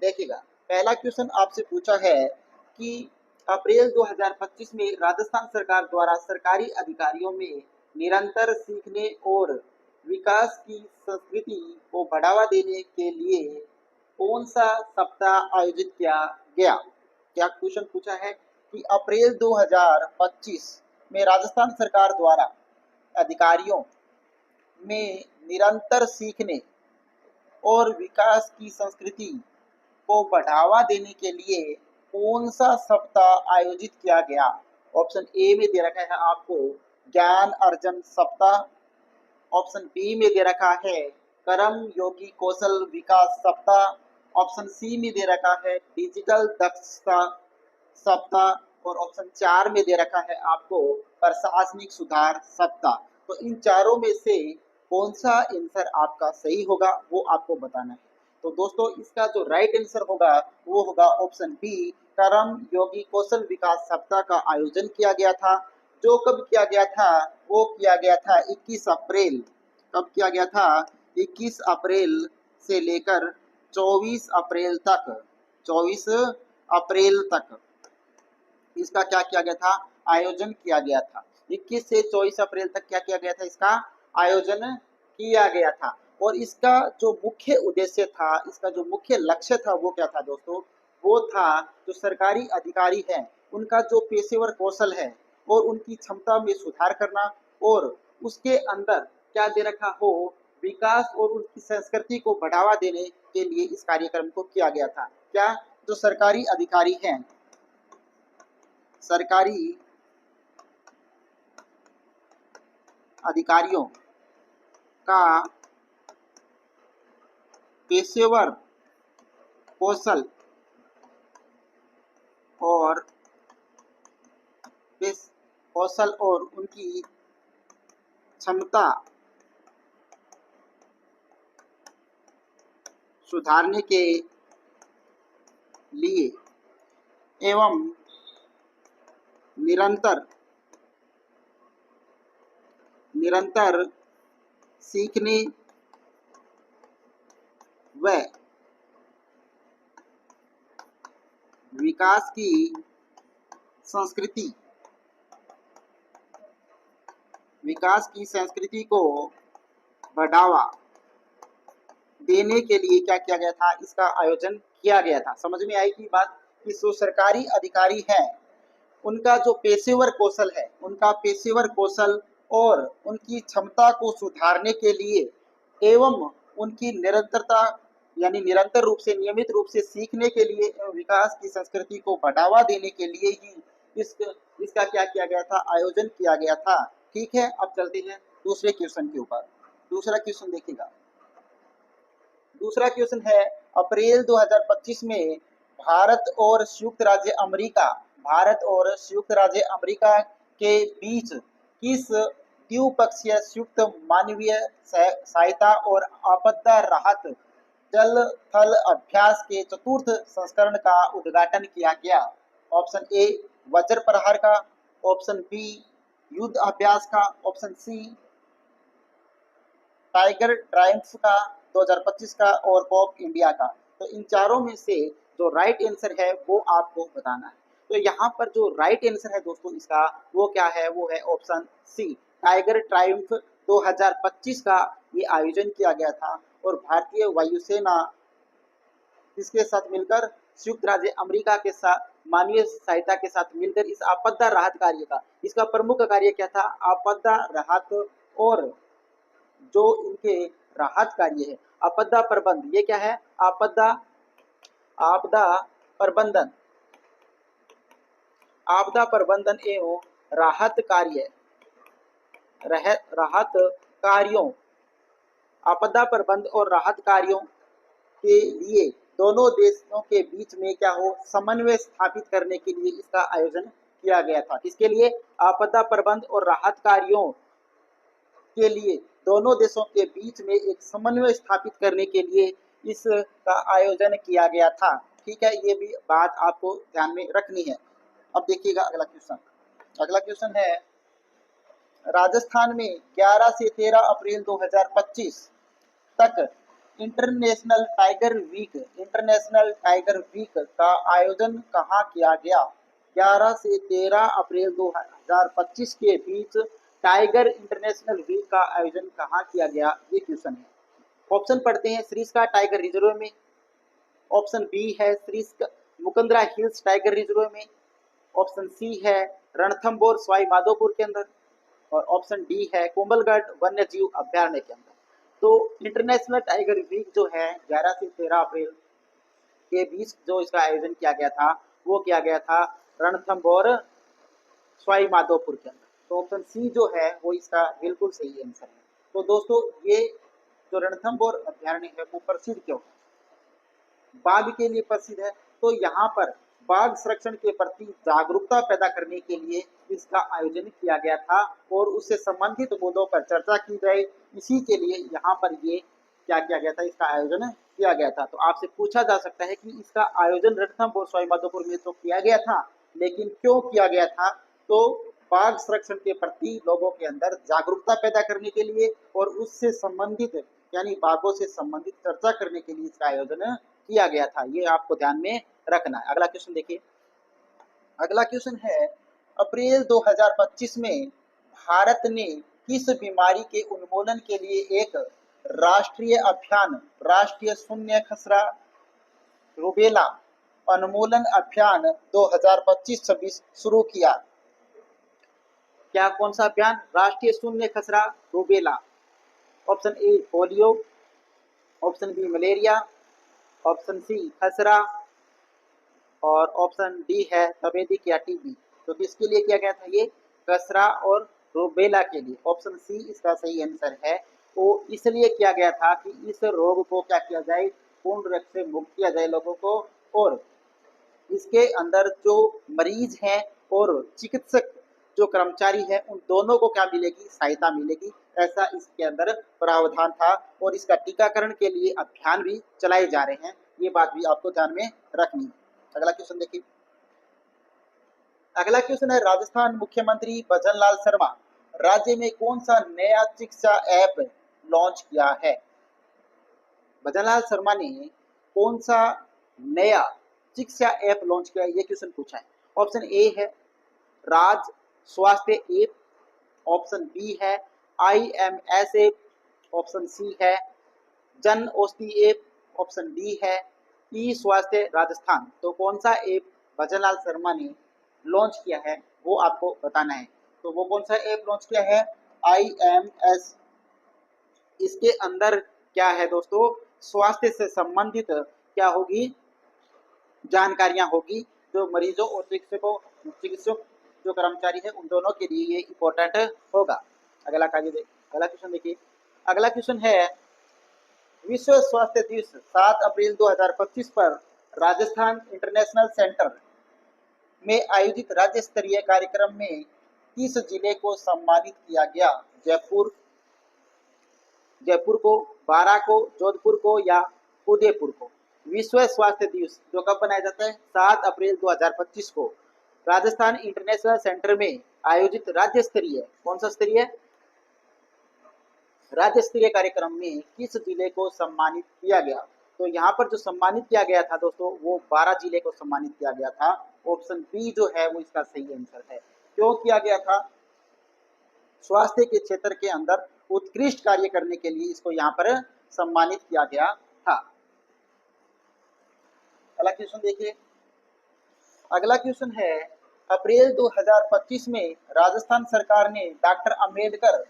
देखिएगा, पहला क्वेश्चन आपसे पूछा है कि अप्रैल 2025 में राजस्थान सरकार द्वारा सरकारी अधिकारियों में निरंतर सीखने और विकास की संस्कृति को बढ़ावा देने के लिए कौन सा सप्ताह आयोजित किया गया। क्या क्वेश्चन पूछा है कि अप्रैल 2025 में राजस्थान सरकार द्वारा अधिकारियों में निरंतर सीखने और विकास की संस्कृति को बढ़ावा देने के लिए कौन सा सप्ताह आयोजित किया गया। ऑप्शन ए में दे रखा है आपको ज्ञान अर्जन सप्ताह, ऑप्शन बी में दे रखा है कर्म योगी कौशल विकास सप्ताह, ऑप्शन सी में दे रखा है डिजिटल दक्षता सप्ताह और ऑप्शन 4 में दे रखा है आपको प्रशासनिक सुधार सप्ताह। तो इन चारों में से कौन सा आंसर आपका सही होगा वो आपको बताना है। तो दोस्तों इसका जो राइट आंसर होगा वो होगा ऑप्शन बी, कर्म योगी कौशल विकास सप्ताह का आयोजन किया गया था। जो कब किया गया था, वो किया गया था 21 अप्रैल। कब किया गया था? 21 अप्रैल से लेकर 24 अप्रैल तक, 24 अप्रैल तक इसका क्या किया गया था? आयोजन किया गया था। 21 से 24 अप्रैल तक क्या किया गया था? इसका आयोजन किया गया था। और इसका जो मुख्य उद्देश्य था, इसका जो मुख्य लक्ष्य था वो क्या था दोस्तों? वो था जो सरकारी अधिकारी हैं उनका जो पेशेवर कौशल है और उनकी क्षमता में सुधार करना, और उसके अंदर क्या दे रखा हो, विकास और उनकी संस्कृति को बढ़ावा देने के लिए इस कार्यक्रम को किया गया था। क्या? जो सरकारी अधिकारी हैं, सरकारी अधिकारियों का पेशेवर कौशल और उनकी क्षमता सुधारने के लिए एवं निरंतर सीखने व विकास की संस्कृति को बढ़ावा देने के लिए क्या किया गया था? इसका आयोजन किया गया था। समझ में आई की बात? कि जो सरकारी अधिकारी हैं उनका जो पेशेवर कौशल है, उनका पेशेवर कौशल और उनकी क्षमता को सुधारने के लिए एवं उनकी निरंतरता यानी निरंतर रूप से नियमित रूप से सीखने के लिए विकास की संस्कृति को बढ़ावा देने के लिए ही इसका क्या किया गया था? आयोजन किया गया था। ठीक है, अब चलते हैं दूसरे क्वेश्चन के ऊपर। दूसरा क्वेश्चन देखिएगा। दूसरा क्वेश्चन है अप्रैल 2025 में भारत और संयुक्त राज्य अमेरिका के बीच किस द्विपक्षीय संयुक्त मानवीय सहायता और आपदा राहत जल थल अभ्यास के चतुर्थ संस्करण का उद्घाटन किया गया। ऑप्शन ए वज्र प्रहार का, ऑप्शन बी युद्ध अभ्यास का, ऑप्शन सी टाइगर ट्रायम्फ का 2025 का और कॉप इंडिया का। तो इन चारों में से जो राइट आंसर है वो आपको बताना है। तो यहाँ पर जो राइट आंसर है दोस्तों इसका वो क्या है? वो है ऑप्शन सी, टाइगर ट्रायम्फ 2025 का ये आयोजन किया गया था। और भारतीय वायुसेना इसके साथ मिलकर संयुक्त राज्य अमेरिका के साथ मानवीय सहायता के साथ मिलकर इस आपदा राहत कार्य का, इसका प्रमुख कार्य क्या था? आपदा राहत और जो इनके राहत कार्य है आपदा प्रबंध, ये क्या है? आपदा प्रबंधन एवं राहत कार्यों आपदा प्रबंध और राहत कार्यों के लिए दोनों देशों के बीच में क्या हो, समन्वय स्थापित करने के लिए इसका आयोजन किया गया था। किसके लिए? आपदा प्रबंध और राहत कार्यों के लिए दोनों देशों के बीच में एक समन्वय स्थापित करने के लिए इसका आयोजन किया गया था। ठीक है, ये भी बात आपको ध्यान में रखनी है। अब देखिएगा अगला क्वेश्चन। अगला क्वेश्चन है राजस्थान में 11 से 13 अप्रैल 2025 तक इंटरनेशनल टाइगर वीक का आयोजन कहाँ किया गया? 11 से 13 अप्रैल 2025 के बीच टाइगर इंटरनेशनल वीक का आयोजन कहाँ किया गया? ये क्वेश्चन है। ऑप्शन पढ़ते हैं। सरिस्का टाइगर रिजर्व में। ऑप्शन बी है Sariska Mukundra hills tiger reserve में। ऑप्शन सी है रणथंबोर सवाई माधोपुर के अंदर। और ऑप्शन डी है कोंबलगढ़ वन्य जीव अभ्यारण्य के अंदर। तो इंटरनेशनल टाइगर वीक जो है 11 से 13 अप्रैल के बीच जो इसका आयोजन किया गया था वो किया गया था रणथंबोर सवाई माधोपुर के अंदर। तो ऑप्शन सी जो है वो इसका बिल्कुल सही आंसर है। तो दोस्तों ये जो रणथंबोर अभ्यारण्य है वो प्रसिद्ध क्यों है? बाघ के लिए प्रसिद्ध है। तो यहाँ पर बाघ संरक्षण के प्रति जागरूकता पैदा करने के लिए इसका आयोजन किया गया था और उससे संबंधित मुद्दों पर चर्चा की जाए, इसी के लिए यहाँ पर ये क्या किया गया था, इसका आयोजन किया गया था। तो आपसे पूछा जा सकता है कि इसका आयोजन रणथंबोर सवाई माधोपुर में तो किया गया था, लेकिन क्यों किया गया था? तो बाघ संरक्षण के प्रति लोगों के अंदर जागरूकता पैदा करने के लिए और उससे संबंधित यानी बाघों से संबंधित चर्चा करने के लिए इसका आयोजन किया गया था। ये आपको ध्यान में रखना है। अगला क्वेश्चन देखिए। अगला क्वेश्चन है अप्रैल 2025 में भारत ने किस बीमारी के उन्मूलन के लिए एक राष्ट्रीय अभियान राष्ट्रीय शून्य खसरा रूबेला उन्मूलन अभियान 2025-26 शुरू किया? क्या कौन सा अभियान? राष्ट्रीय शून्य खसरा rubella. Option A polio, option B malaria, option C खसरा और ऑप्शन डी है तपेदिक या टीबी। तो किसके लिए किया गया था ये? खसरा और रूबेला के लिए। ऑप्शन सी इसका सही आंसर है। तो इसलिए किया गया था कि इस रोग को क्या किया जाए, पूर्ण रूप से मुक्त किया जाए लोगों को, और इसके अंदर जो मरीज हैं और चिकित्सक जो कर्मचारी है उन दोनों को क्या मिलेगी? सहायता मिलेगी। ऐसा इसके अंदर प्रावधान था और इसका टीकाकरण के लिए अभियान भी चलाए जा रहे हैं। ये बात भी आपको ध्यान में रखनी है। अगला क्वेश्चन देखिए। अगला क्वेश्चन है राजस्थान मुख्यमंत्री भजन लाल शर्मा राज्य में कौन सा नया चिकित्सा ऐप लॉन्च किया है? भजन लाल शर्मा ने कौन सा नया चिकित्सा ऐप लॉन्च किया है? ये क्वेश्चन पूछा है। ऑप्शन ए है राज स्वास्थ्य ऐप, ऑप्शन बी है IMS ऐप, ऑप्शन सी है Jan Aushadhi app, option D है ई स्वास्थ्य राजस्थान। तो कौन सा ऐप भजन लाल शर्मा ने लॉन्च किया है वो आपको बताना है। तो वो कौन सा ऐप लॉन्च किया है? IMS। इसके अंदर क्या है दोस्तों? स्वास्थ्य से संबंधित क्या होगी? जानकारियां होगी जो मरीजों और चिकित्सक जो कर्मचारी है उन दोनों के लिए ये इम्पोर्टेंट होगा। अगला क्वेश्चन देखिए। अगला क्वेश्चन है विश्व स्वास्थ्य दिवस 7 अप्रैल 2025 पर राजस्थान इंटरनेशनल सेंटर में आयोजित राज्य स्तरीय कार्यक्रम में किस जिले को सम्मानित किया गया? जयपुर को, बारां को, जोधपुर को या उदयपुर को? विश्व स्वास्थ्य दिवस जो कब मनाया जाता है? 7 अप्रैल 2025 को राजस्थान इंटरनेशनल सेंटर में आयोजित राज्य स्तरीय, कौन सा स्तरीय? राज्य स्तरीय कार्यक्रम में किस जिले को सम्मानित किया गया? तो यहाँ पर जो सम्मानित किया गया था दोस्तों वो 12 जिले को सम्मानित किया गया था। ऑप्शन बी जो है वो इसका सही आंसर है। क्यों किया गया था? स्वास्थ्य के क्षेत्र के अंदर उत्कृष्ट कार्य करने के लिए इसको यहाँ पर सम्मानित किया गया था। अगला क्वेश्चन देखिए। अगला क्वेश्चन है अप्रैल 2025 में राजस्थान सरकार ने डॉक्टर अंबेडकर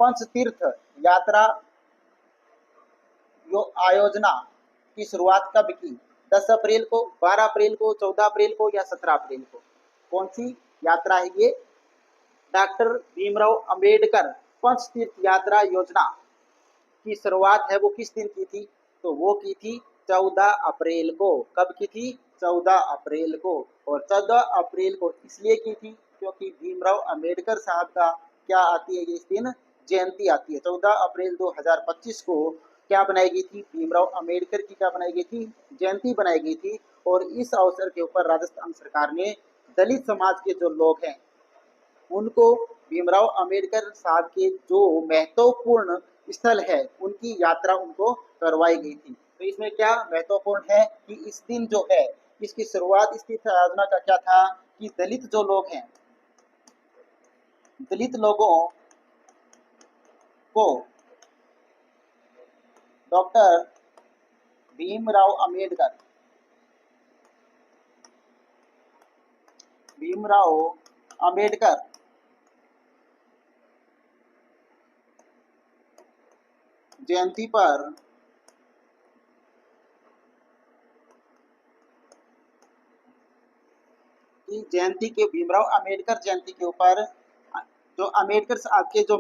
पंचतीर्थ यात्रा आयोजना की शुरुआत कब की? 10 अप्रैल को, 12 अप्रैल को, 14 अप्रैल को या 17 अप्रैल को? कौन सी यात्रा है ये? डॉक्टर भीमराव अंबेडकर पंचतीर्थ यात्रा योजना की शुरुआत है वो किस दिन की थी? तो वो की थी 14 अप्रैल को। कब की थी? 14 अप्रैल को। और 14 अप्रैल को इसलिए की थी क्योंकि भीमराव अंबेडकर साहब का क्या आती है इस दिन? जयंती आती है। 14 अप्रैल 2025 को क्या बनाई गई थी? भीमराव अंबेडकर की क्या बनाई गई थी? जयंती बनाई गई थी। और इस अवसर के ऊपर राजस्थान सरकार ने दलित समाज के जो लोग हैं उनको भीमराव अंबेडकर साहब के जो महत्वपूर्ण स्थल है उनकी यात्रा उनको करवाई गई थी। तो इसमें क्या महत्वपूर्ण है कि इस दिन जो है इसकी शुरुआत, इसकी आयोजना का क्या था कि दलित जो लोग हैं, दलित लोगों को डॉक्टर भीमराव अंबेडकर, भीमराव अंबेडकर जयंती पर जयंती के भीमराव अंबेडकर जयंती के ऊपर जो अंबेडकर साहब के जो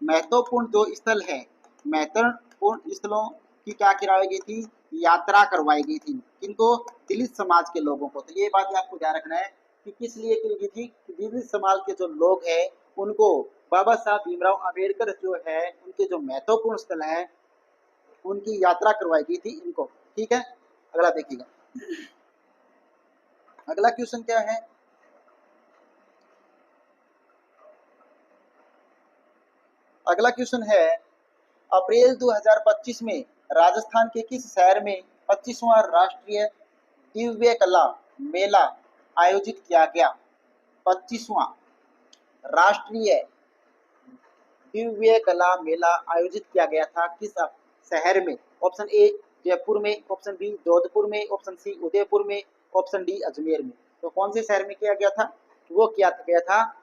महत्वपूर्ण जो स्थल है, महत्वपूर्ण स्थलों की क्या करवाई गई थी, यात्रा करवाई गई थी। किनको? दलित समाज के लोगों को। तो ये बात आपको ध्यान रखना है कि किस लिए की गई थी। दलित समाज के जो लोग हैं उनको बाबा साहब भीमराव अंबेडकर जो है उनके जो महत्वपूर्ण स्थल है उनकी यात्रा करवाई गई थी इनको। ठीक है, अगला देखिएगा। अगला क्वेश्चन क्या है? अगला क्वेश्चन है, अप्रैल 2025 में राजस्थान के किस शहर में 25वां राष्ट्रीय दिव्य कला मेला आयोजित किया गया? 25वां राष्ट्रीय दिव्य कला मेला आयोजित किया गया था किस शहर में? ऑप्शन ए जयपुर में, ऑप्शन बी जोधपुर में, ऑप्शन सी उदयपुर में, ऑप्शन डी अजमेर में। तो कौन से शहर में किया गया था? वो किया गया था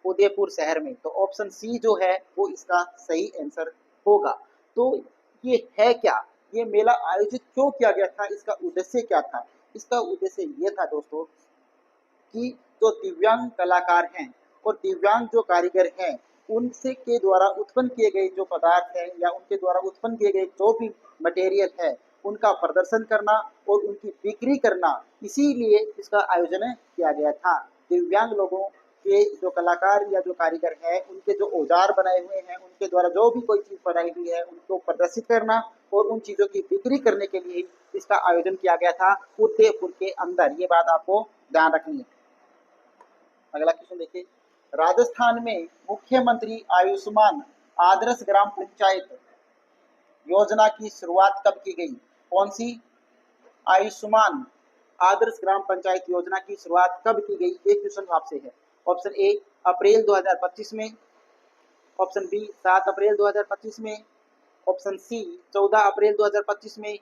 उदयपुर शहर में। तो ऑप्शन सी जो है वो इसका सही आंसर होगा। तो ये है क्या, ये मेला आयोजित क्यों किया गया था, इसका उद्देश्य क्या था? इसका उद्देश्य ये था दोस्तों कि जो दिव्यांग कलाकार हैं और दिव्यांग जो कारीगर हैं उनसे के द्वारा उत्पन्न किए गए जो पदार्थ है या उनके द्वारा उत्पन्न किए गए जो भी मटेरियल है उनका प्रदर्शन करना और उनकी बिक्री करना, इसीलिए इसका आयोजन किया गया था। दिव्यांग लोगों के जो कलाकार या जो कारीगर है उनके जो औजार बनाए हुए हैं उनके द्वारा जो भी कोई चीज बनाई हुई है उनको प्रदर्शित करना और उन चीजों की बिक्री करने के लिए इसका आयोजन किया गया था उदयपुर के अंदर। ये बात आपको ध्यान रखनी है। अगला क्वेश्चन देखिए, राजस्थान में मुख्यमंत्री आयुष्मान आदर्श ग्राम पंचायत योजना की शुरुआत कब की गई? कौन सी? आयुष्मान आदर्श ग्राम पंचायत योजना की शुरुआत कब की गई? एक क्वेश्चन आपसे है। ऑप्शन ए अप्रैल 2025 में, ऑप्शन बी 7 अप्रैल 2025 में, ऑप्शन सी 14 अप्रैल 2025 में,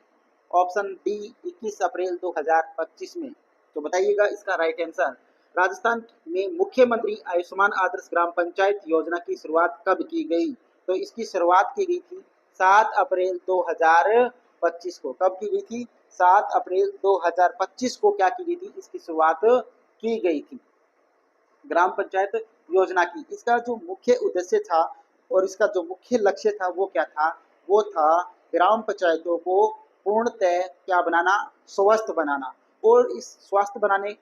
ऑप्शन डी 21 अप्रैल 2025 में। तो बताइएगा इसका राइट आंसर। राजस्थान में मुख्यमंत्री आयुष्मान आदर्श ग्राम पंचायत योजना की शुरुआत कब की गई? तो इसकी शुरुआत की गई थी 7 अप्रैल 2025 को। कब की गई थी? 7 अप्रैल 2025 को क्या की गई थी? इसकी शुरुआत की गई थी ग्राम पंचायत योजना की। इसका जो मुख्य उद्देश्य था और इसका जो मुख्य लक्ष्य था वो क्या था? वो था ग्राम पंचायतों को पूर्णतः क्या बनाना? स्वस्थ बनाना। और इस स्वस्थ बनाने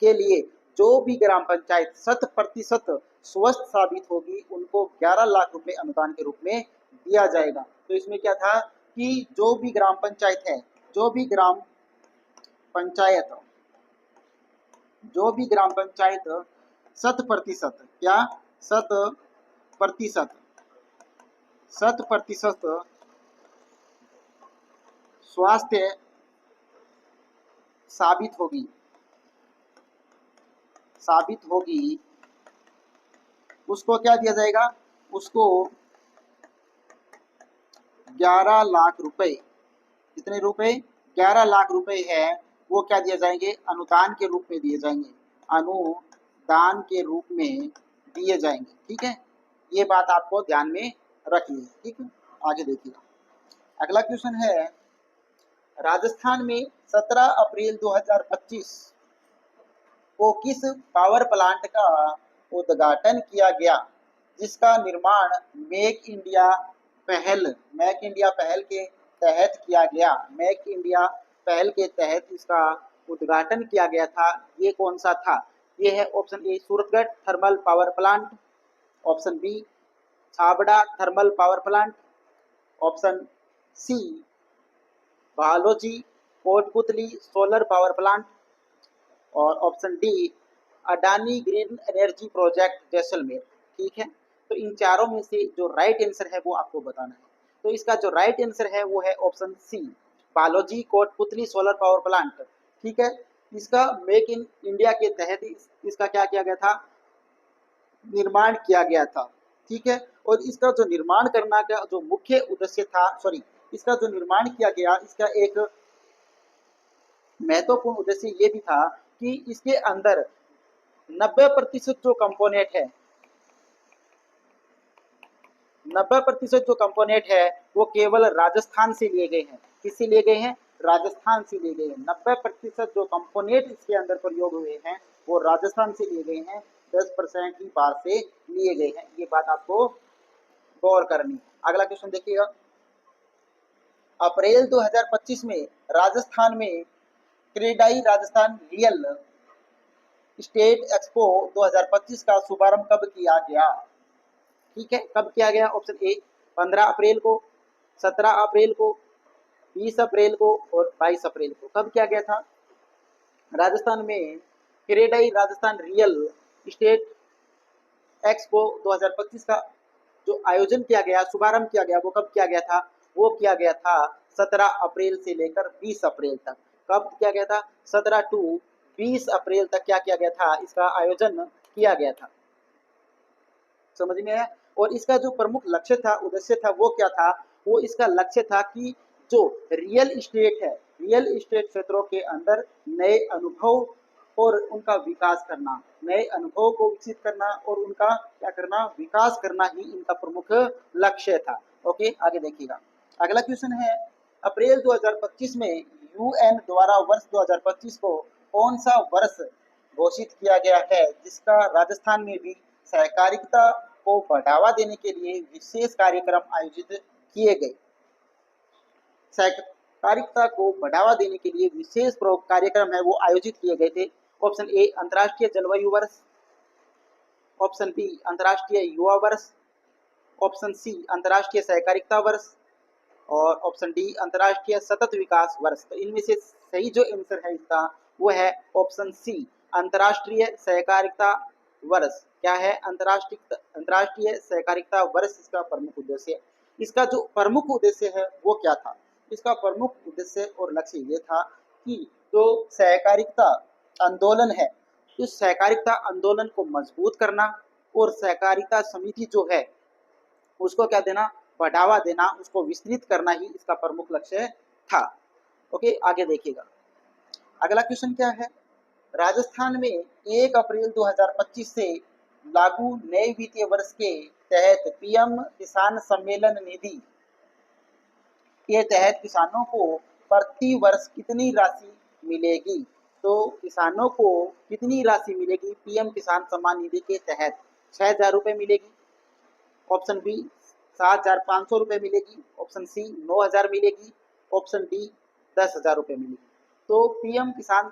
के लिए जो भी ग्राम पंचायत 100% स्वस्थ साबित होगी उनको 11 लाख रुपए अनुदान के रूप में दिया जाएगा। तो इसमें क्या था कि जो भी ग्राम पंचायत है, जो भी ग्राम पंचायत 100% क्या 100% स्वास्थ्य साबित होगी उसको क्या दिया जाएगा? उसको 11 लाख रुपए, कितने रुपए? 11 लाख रुपए है वो क्या दिए जाएंगे? अनुदान के रूप में दिए जाएंगे, अनुदान के रूप में दिए जाएंगे। ठीक है, ये बात आपको ध्यान में रखिए। ठीक है, आगे देखिए। अगला क्वेश्चन है, राजस्थान में 17 अप्रैल 2025 को किस पावर प्लांट का उद्घाटन किया गया जिसका निर्माण मेक इंडिया पहल के तहत किया गया? मेक इंडिया पहल के तहत इसका उद्घाटन किया गया था। ये कौन सा था? ये है option A Suratgarh thermal power plant, option B Chhabra thermal power plant, option C Baloji Kotputli solar power plant, और option D Adani green energy project Jaisalmer. ठीक है, तो इन चारों में से जो राइट आंसर है वो आपको बताना है। तो इसका जो राइट आंसर है वो है option C, Baloji Kotputli solar power plant. ठीक है, इसका मेक इन इंडिया के तहत इसका क्या किया गया था, निर्माण किया गया था। ठीक है, और इसका जो निर्माण करना का जो मुख्य उद्देश्य था, सॉरी, इसका जो निर्माण किया गया, इसका एक महत्वपूर्ण उद्देश्य ये भी था कि इसके अंदर 90% जो कंपोनेंट है, 90% जो कंपोनेंट है वो केवल राजस्थान से लिए गए हैं। किससे लिए गए हैं, राजस्थान से लिए गए हैं। 90% जो कंपोनेंट इसके अंदर प्रयोग हुए हैं वो राजस्थान से लिए गए हैं, 10% ही बाहर से लिए गए हैं। ये बात आपको गौर करनी है। अगला क्वेश्चन देखिएगा, अप्रैल 2025 में राजस्थान में CREDAI Rajasthan real estate expo 2025 का शुभारंभ कब किया गया। ठीक है, कब किया गया, ऑप्शन ए 15 अप्रैल को, 17 अप्रैल को, 20 अप्रैल को और 22 अप्रैल को। कब किया गया था, राजस्थान में CREDAI Rajasthan real estate expo 2025 का जो आयोजन किया गया, शुभारंभ किया गया, वो कब किया गया था, वो किया गया था 17 अप्रैल से लेकर 20 अप्रैल तक। कब किया गया था, 17 टू 20 अप्रैल तक क्या किया गया था, इसका आयोजन किया गया था। समझ में आया। और इसका जो प्रमुख लक्ष्य था, उद्देश्य था, वो क्या था, वो इसका लक्ष्य था कि जो रियल इस्टेट है, रियल इस्टेट क्षेत्रों के अंदर नए अनुभव और उनका विकास करना, नए अनुभव को विकसित करना और उनका क्या करना, विकास करना ही इनका प्रमुख लक्ष्य था। ओके, आगे देखिएगा। अगला क्वेश्चन है, अप्रैल 2025 में यूएन द्वारा वर्ष 2025 को कौन सा वर्ष घोषित किया गया है, जिसका राजस्थान में भी सहकारिता को बढ़ावा देने के लिए विशेष कार्यक्रम आयोजित किए गए। सहकारिता को बढ़ावा देने के लिए विशेष कार्यक्रम है वो आयोजित किए गए थे। ऑप्शन ए अंतर्राष्ट्रीय जलवायु वर्ष, ऑप्शन बी अंतर्राष्ट्रीय युवा वर्ष, ऑप्शन सी अंतर्राष्ट्रीय सहकारिता वर्ष और ऑप्शन डी अंतर्राष्ट्रीय सतत विकास वर्ष। तो इनमें से सही जो आंसर है इसका वो है ऑप्शन सी, अंतर्राष्ट्रीय सहकारिता वर्ष। क्या है, अंतर्राष्ट्रीय सहकारिता वर्ष इसका प्रमुख उद्देश्य है। इसका जो प्रमुख उद्देश्य है वो क्या था, इसका प्रमुख उद्देश्य और लक्ष्य ये था कि जो सहकारिता आंदोलन है, उस सहकारिता आंदोलन को मजबूत करना और सहकारिता समिति जो है उसको क्या देना, बढ़ावा देना, उसको विस्तृत करना ही इसका प्रमुख लक्ष्य था। ओके, आगे देखिएगा। अगला क्वेश्चन क्या है, राजस्थान में 1 अप्रैल 2025 से लागू नए वित्तीय वर्ष के तहत पीएम किसान सम्मेलन निधि के तहत किसानों को प्रति वर्ष कितनी राशि मिलेगी। तो किसानों को कितनी राशि मिलेगी पीएम किसान सम्मान निधि के तहत, 6,000 रुपये मिलेगी, ऑप्शन बी 7,500 रुपये मिलेगी, ऑप्शन सी 9,000 मिलेगी, ऑप्शन डी 10,000 रुपये मिलेगी। तो पीएम किसान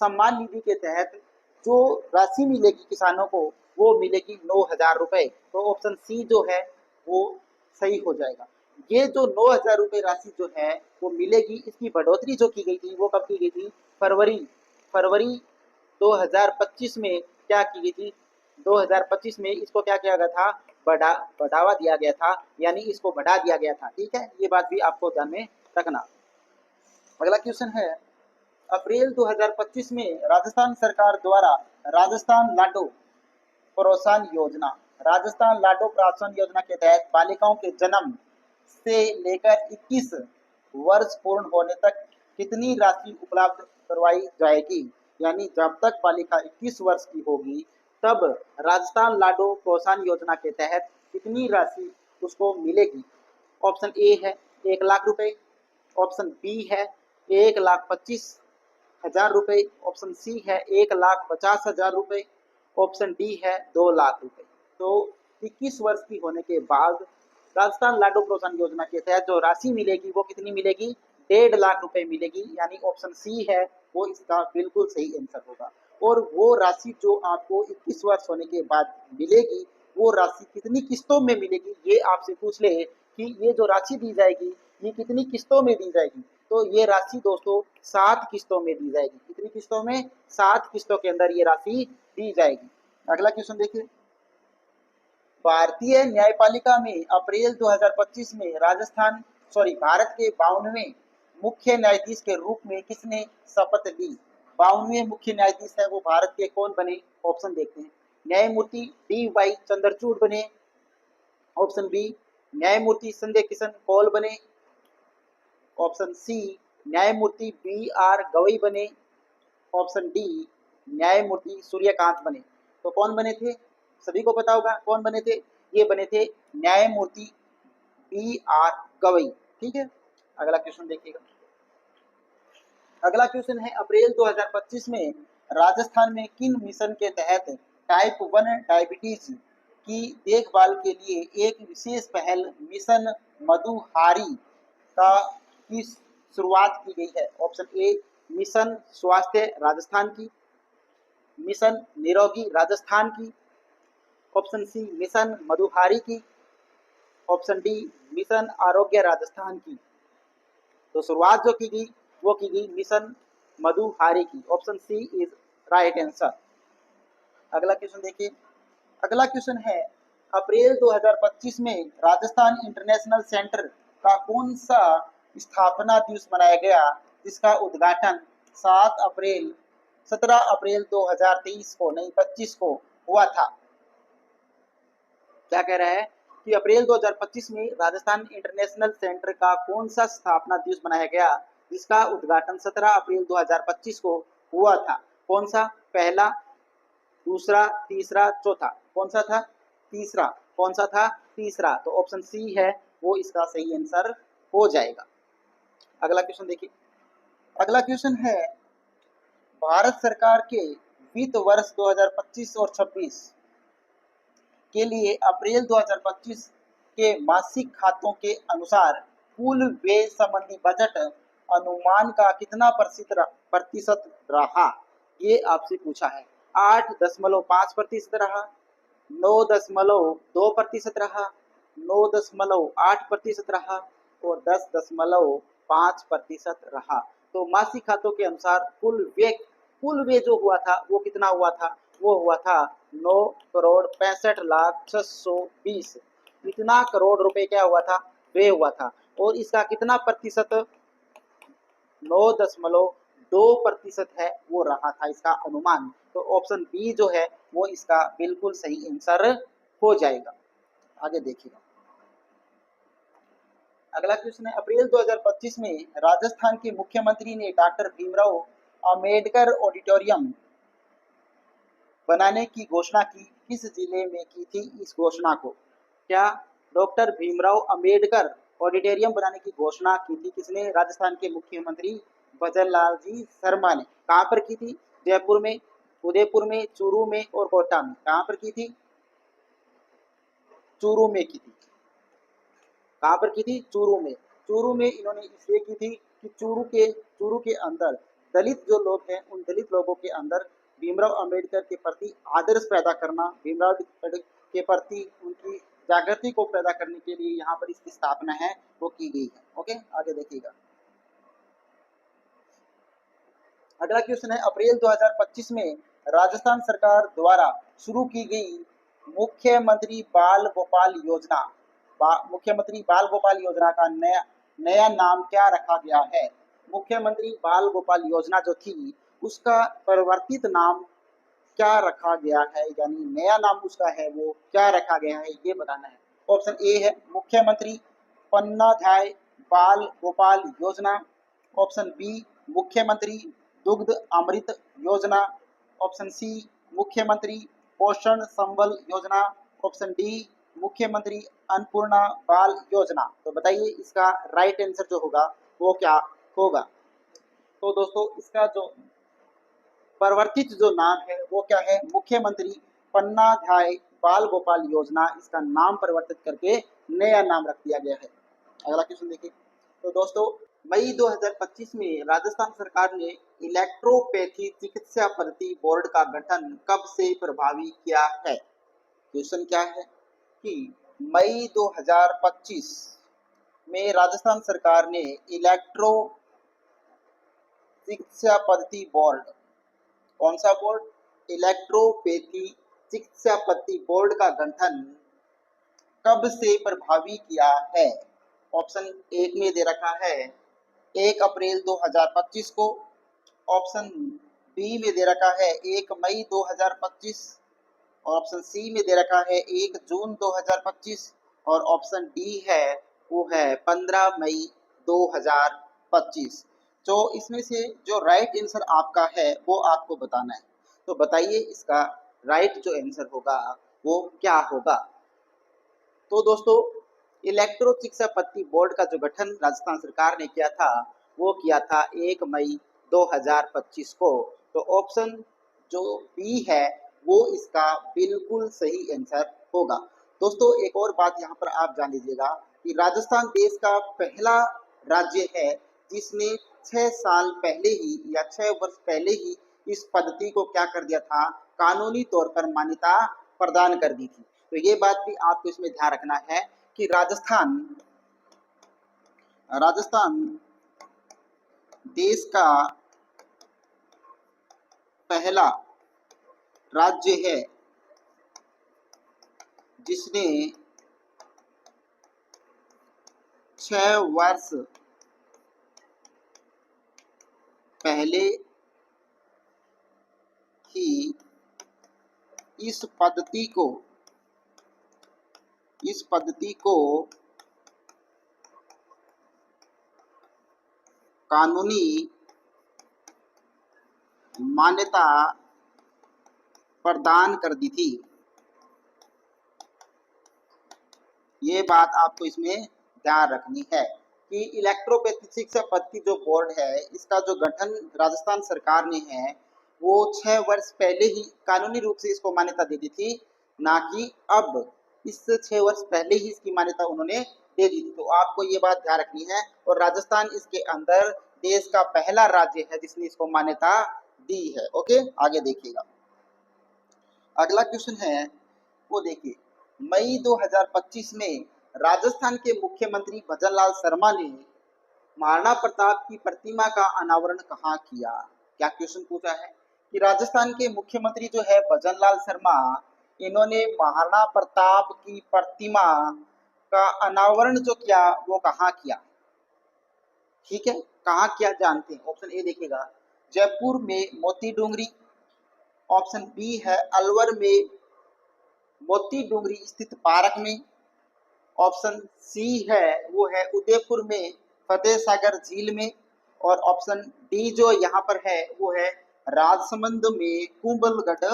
सम्मान निधि के तहत जो राशि मिलेगी किसानों को वो मिलेगी 9,000 रुपये। तो ऑप्शन सी जो है वो सही हो जाएगा। ये जो 9,000 रुपये राशि जो है वो मिलेगी, इसकी बढ़ोतरी जो की गई थी वो कब की गई थी, फरवरी 2025 में क्या की गई थी, 2025 में इसको क्या किया गया था, बढ़ावा दिया गया था, यानी इसको बढ़ा दिया गया था। ठीक है, ये बात भी आपको ध्यान में रखना। अगला क्वेश्चन है, अप्रैल 2025 में राजस्थान सरकार द्वारा राजस्थान लाडो प्रोत्साहन योजना, राजस्थान लाडो प्रोत्साहन योजना के तहत बालिकाओं के जन्म से लेकर 21 वर्ष पूर्ण होने तक कितनी राशि उपलब्ध करवाई जाएगी। यानी जब तक बालिका 21 वर्ष की होगी तब राजस्थान लाडो प्रोत्साहन योजना के तहत कितनी राशि उसको मिलेगी। ऑप्शन ए है 1,00,000 रुपए, ऑप्शन बी है 1,25,000 रुपए, ऑप्शन सी है 1,50,000 रुपए, ऑप्शन डी है 2,00,000 रुपए। तो 21 वर्ष की होने के बाद राजस्थान लाडो प्रोत्साहन योजना के तहत जो राशि मिलेगी वो कितनी मिलेगी, 1,50,000 रुपए मिलेगी। यानी ऑप्शन सी है वो इसका बिल्कुल सही आंसर होगा। और वो राशि जो आपको 21 वर्ष होने के बाद मिलेगी वो राशि कितनी किस्तों में मिलेगी, ये आपसे पूछ ले कि ये जो राशि दी जाएगी ये कितनी किस्तों में दी जाएगी। तो ये राशि दोस्तों 7 किस्तों में दी जाएगी। कितनी किस्तों में, 7 किस्तों के अंदर ये राशि दी जाएगी। अगला क्वेश्चन देखिए, भारतीय न्यायपालिका में अप्रैल 2025 में भारत के 52वें मुख्य न्यायाधीश के रूप में किसने शपथ ली? 52वें मुख्य न्यायाधीश है वो भारत के कौन बने? ऑप्शन देखते हैं। न्यायमूर्ति डी.वाई. चंद्रचूड़ बने। ऑप्शन बी, न्यायमूर्ति संजय किशन कौल बने। ऑप्शन सी, न्यायमूर्ति बी.आर. गवई बने। ऑप्शन डी, न्यायमूर्ति सूर्यकांत बने। तो कौन बने थे? सभी को पता होगा कौन बने थे। ये बने थे न्यायमूर्ति बी.आर. गवई। ठीक है, अगला क्वेश्चन देखिएगा। अगला क्वेश्चन है, अप्रैल 2025 में राजस्थान में किन मिशन के तहत टाइप 1 डायबिटीज की देखभाल के लिए एक विशेष पहल मिशन मधुहारी की शुरुआत की गई है? ऑप्शन ए, मिशन स्वास्थ्य राजस्थान की। मिशन निरोगी राजस्थान की। ऑप्शन सी, मिशन मधुहारी की। ऑप्शन डी, मिशन आरोग्य राजस्थान की। तो शुरुआत जो की गई वो की गई मिशन मधुहारी की। Option C is right answer. अगला क्वेश्चन देखिए। अगला क्वेश्चन है, अप्रैल 2025 में राजस्थान इंटरनेशनल सेंटर का कौन सा स्थापना दिवस मनाया गया जिसका उद्घाटन 17 अप्रैल 2023 को नहीं 25 को हुआ था? क्या कह रहा है कि अप्रैल 2025 में राजस्थान इंटरनेशनल सेंटर का कौन सा स्थापना दिवस मनाया गया जिसका उद्घाटन 17 अप्रैल 2025 को हुआ था? कौन सा? पहला, दूसरा, तीसरा, चौथा? कौन सा था? तीसरा। कौन सा था? तीसरा। तो ऑप्शन सी है वो इसका सही आंसर हो जाएगा। अगला क्वेश्चन देखिए। अगला क्वेश्चन है, भारत सरकार के वित्त वर्ष 2025 और 26 के लिए अप्रैल 2025 के मासिक खातों के अनुसार कुल व्यय संबंधी बजट अनुमान का कितना प्रतिशत रहा? ये आपसे पूछा है। 8.5% रहा, 9.2% रहा, 9.8% रहा और 10.5% रहा। तो मासिक खातों के अनुसार कुल व्यय जो हुआ था वो कितना हुआ था? वो हुआ था 9,65,06,20। इतना करोड़ रुपए क्या हुआ था? व्यय हुआ था। और इसका कितना प्रतिशत? 9.2% है वो रहा था इसका अनुमान। तो ऑप्शन बी जो है वो इसका बिल्कुल सही आंसर हो जाएगा। आगे देखिएगा। अगला क्वेश्चन है, अप्रैल 2025 में राजस्थान के मुख्यमंत्री ने डॉक्टर भीमराव अंबेडकर ऑडिटोरियम बनाने की घोषणा की किस जिले में की थी इस घोषणा को? क्या डॉक्टर भीमराव अंबेडकर ऑडिटोरियम बनाने की घोषणा की थी किसने? राजस्थान के मुख्यमंत्री भजनलाल जी शर्मा ने। कहां पर की थी? जयपुर में, उदयपुर में, चूरू में और कोटा में। कहां पर की थी? चूरू में की थी। कहां पर की थी? चूरू में। चूरू में इन्होंने इसलिए की थी कि चूरू के अंदर दलित जो लोग हैं उन दलित लोगों के अंदर भीमराव अंबेडकर के प्रति आदर्श पैदा करना, भीमराव के प्रति उनकी जागृति को पैदा करने के लिए यहाँ पर इसकी स्थापना है वो की गई है। ओके, आगे देखिएगा। अगला क्वेश्चन है, अप्रैल 2025 में राजस्थान सरकार द्वारा शुरू की गई मुख्यमंत्री बाल गोपाल योजना मुख्यमंत्री बाल गोपाल योजना का नया नाम क्या रखा गया है? मुख्यमंत्री बाल गोपाल योजना जो थी उसका परिवर्तित नाम क्या रखा गया है, यानी नया नाम उसका है वो क्या रखा गया है ये बताना है। ऑप्शन ए है मुख्यमंत्री पन्नाध्याय बाल गोपाल योजना। ऑप्शन बी, मुख्यमंत्री दुग्ध अमृत योजना। ऑप्शन सी, मुख्यमंत्री पोषण संबल योजना। ऑप्शन डी, मुख्यमंत्री अन्नपूर्णा बाल योजना। तो बताइए इसका राइट आंसर जो होगा वो क्या होगा? तो दोस्तों इसका जो परिवर्तित जो नाम है वो क्या है? मुख्यमंत्री पन्नाध्याय बाल गोपाल योजना। इसका नाम परिवर्तित करके नया नाम रख दिया गया है। अगला क्वेश्चन देखिए। तो दोस्तों मई 2025 में राजस्थान सरकार ने इलेक्ट्रोपैथी चिकित्सा पद्धति बोर्ड का गठन कब से प्रभावी किया है? क्वेश्चन क्या है कि मई 2025 में राजस्थान सरकार ने इलेक्ट्रो चिकित्सा पद्धति बोर्ड, कौन सा बोर्ड? इलेक्ट्रोपैथी चिकित्सा पद्धति बोर्ड का गठन कब से प्रभावी किया है? ऑप्शन एक में दे रखा है 1 अप्रैल 2025 को, ऑप्शन बी में दे रखा है 1 मई 2025, और ऑप्शन सी में दे रखा है 1 जून 2025, और ऑप्शन डी है वो है 15 मई 2025। तो इसमें से जो राइट आंसर आपका है वो आपको बताना है। तो बताइए इसका राइट जो आंसर होगा वो क्या होगा? तो दोस्तों, इलेक्ट्रो शिक्षा पत्ती बोर्ड का जो गठन राजस्थान सरकार ने किया था वो किया था 1 मई 2025 को। तो ऑप्शन जो बी है वो इसका बिल्कुल सही आंसर होगा। दोस्तों, एक और बात यहाँ पर आप जान लीजिएगा कि राजस्थान देश का पहला राज्य है जिसने 6 साल पहले ही या 6 वर्ष पहले ही इस पद्धति को क्या कर दिया था, कानूनी तौर पर मान्यता प्रदान कर दी थी। तो ये बात भी आपको इसमें ध्यान रखना है कि राजस्थान राजस्थान देश का पहला राज्य है जिसने 6 वर्ष पहले ही इस पद्धति को कानूनी मान्यता प्रदान कर दी थी। ये बात आपको इसमें ध्यान रखनी है कि इलेक्ट्रोपैथी शिक्षा पद्धति जो बोर्ड है इसका जो गठन राजस्थान सरकार ने है वो 6 वर्ष पहले ही कानूनी रूप से इसको मान्यता दे दी थी, ना कि अब। इस 6 वर्ष पहले ही इसकी मान्यता उन्होंने दे दी थी। तो आपको ये बात ध्यान रखनी है, और राजस्थान इसके अंदर देश का पहला राज्य है जिसने इसको मान्यता दी है। ओके, आगे देखिएगा। अगला क्वेश्चन है वो देखिए, मई 2025 में राजस्थान के मुख्यमंत्री भजन लाल शर्मा ने महाराणा प्रताप की प्रतिमा का अनावरण कहाँ किया? क्या क्वेश्चन पूछा है कि राजस्थान के मुख्यमंत्री जो है भजन लाल शर्मा, इन्होंने महाराणा प्रताप की प्रतिमा का अनावरण जो किया वो कहाँ किया? ठीक है, कहाँ किया जानते हैं। ऑप्शन ए देखिएगा, जयपुर में मोती डूंगरी, ऑप्शन बी है अलवर में मोती डूंगरी स्थित पार्क में, ऑप्शन सी है वो है उदयपुर में फतेह सागर झील में, और ऑप्शन डी जो यहाँ पर है वो है राजसमंद में कुंभलगढ़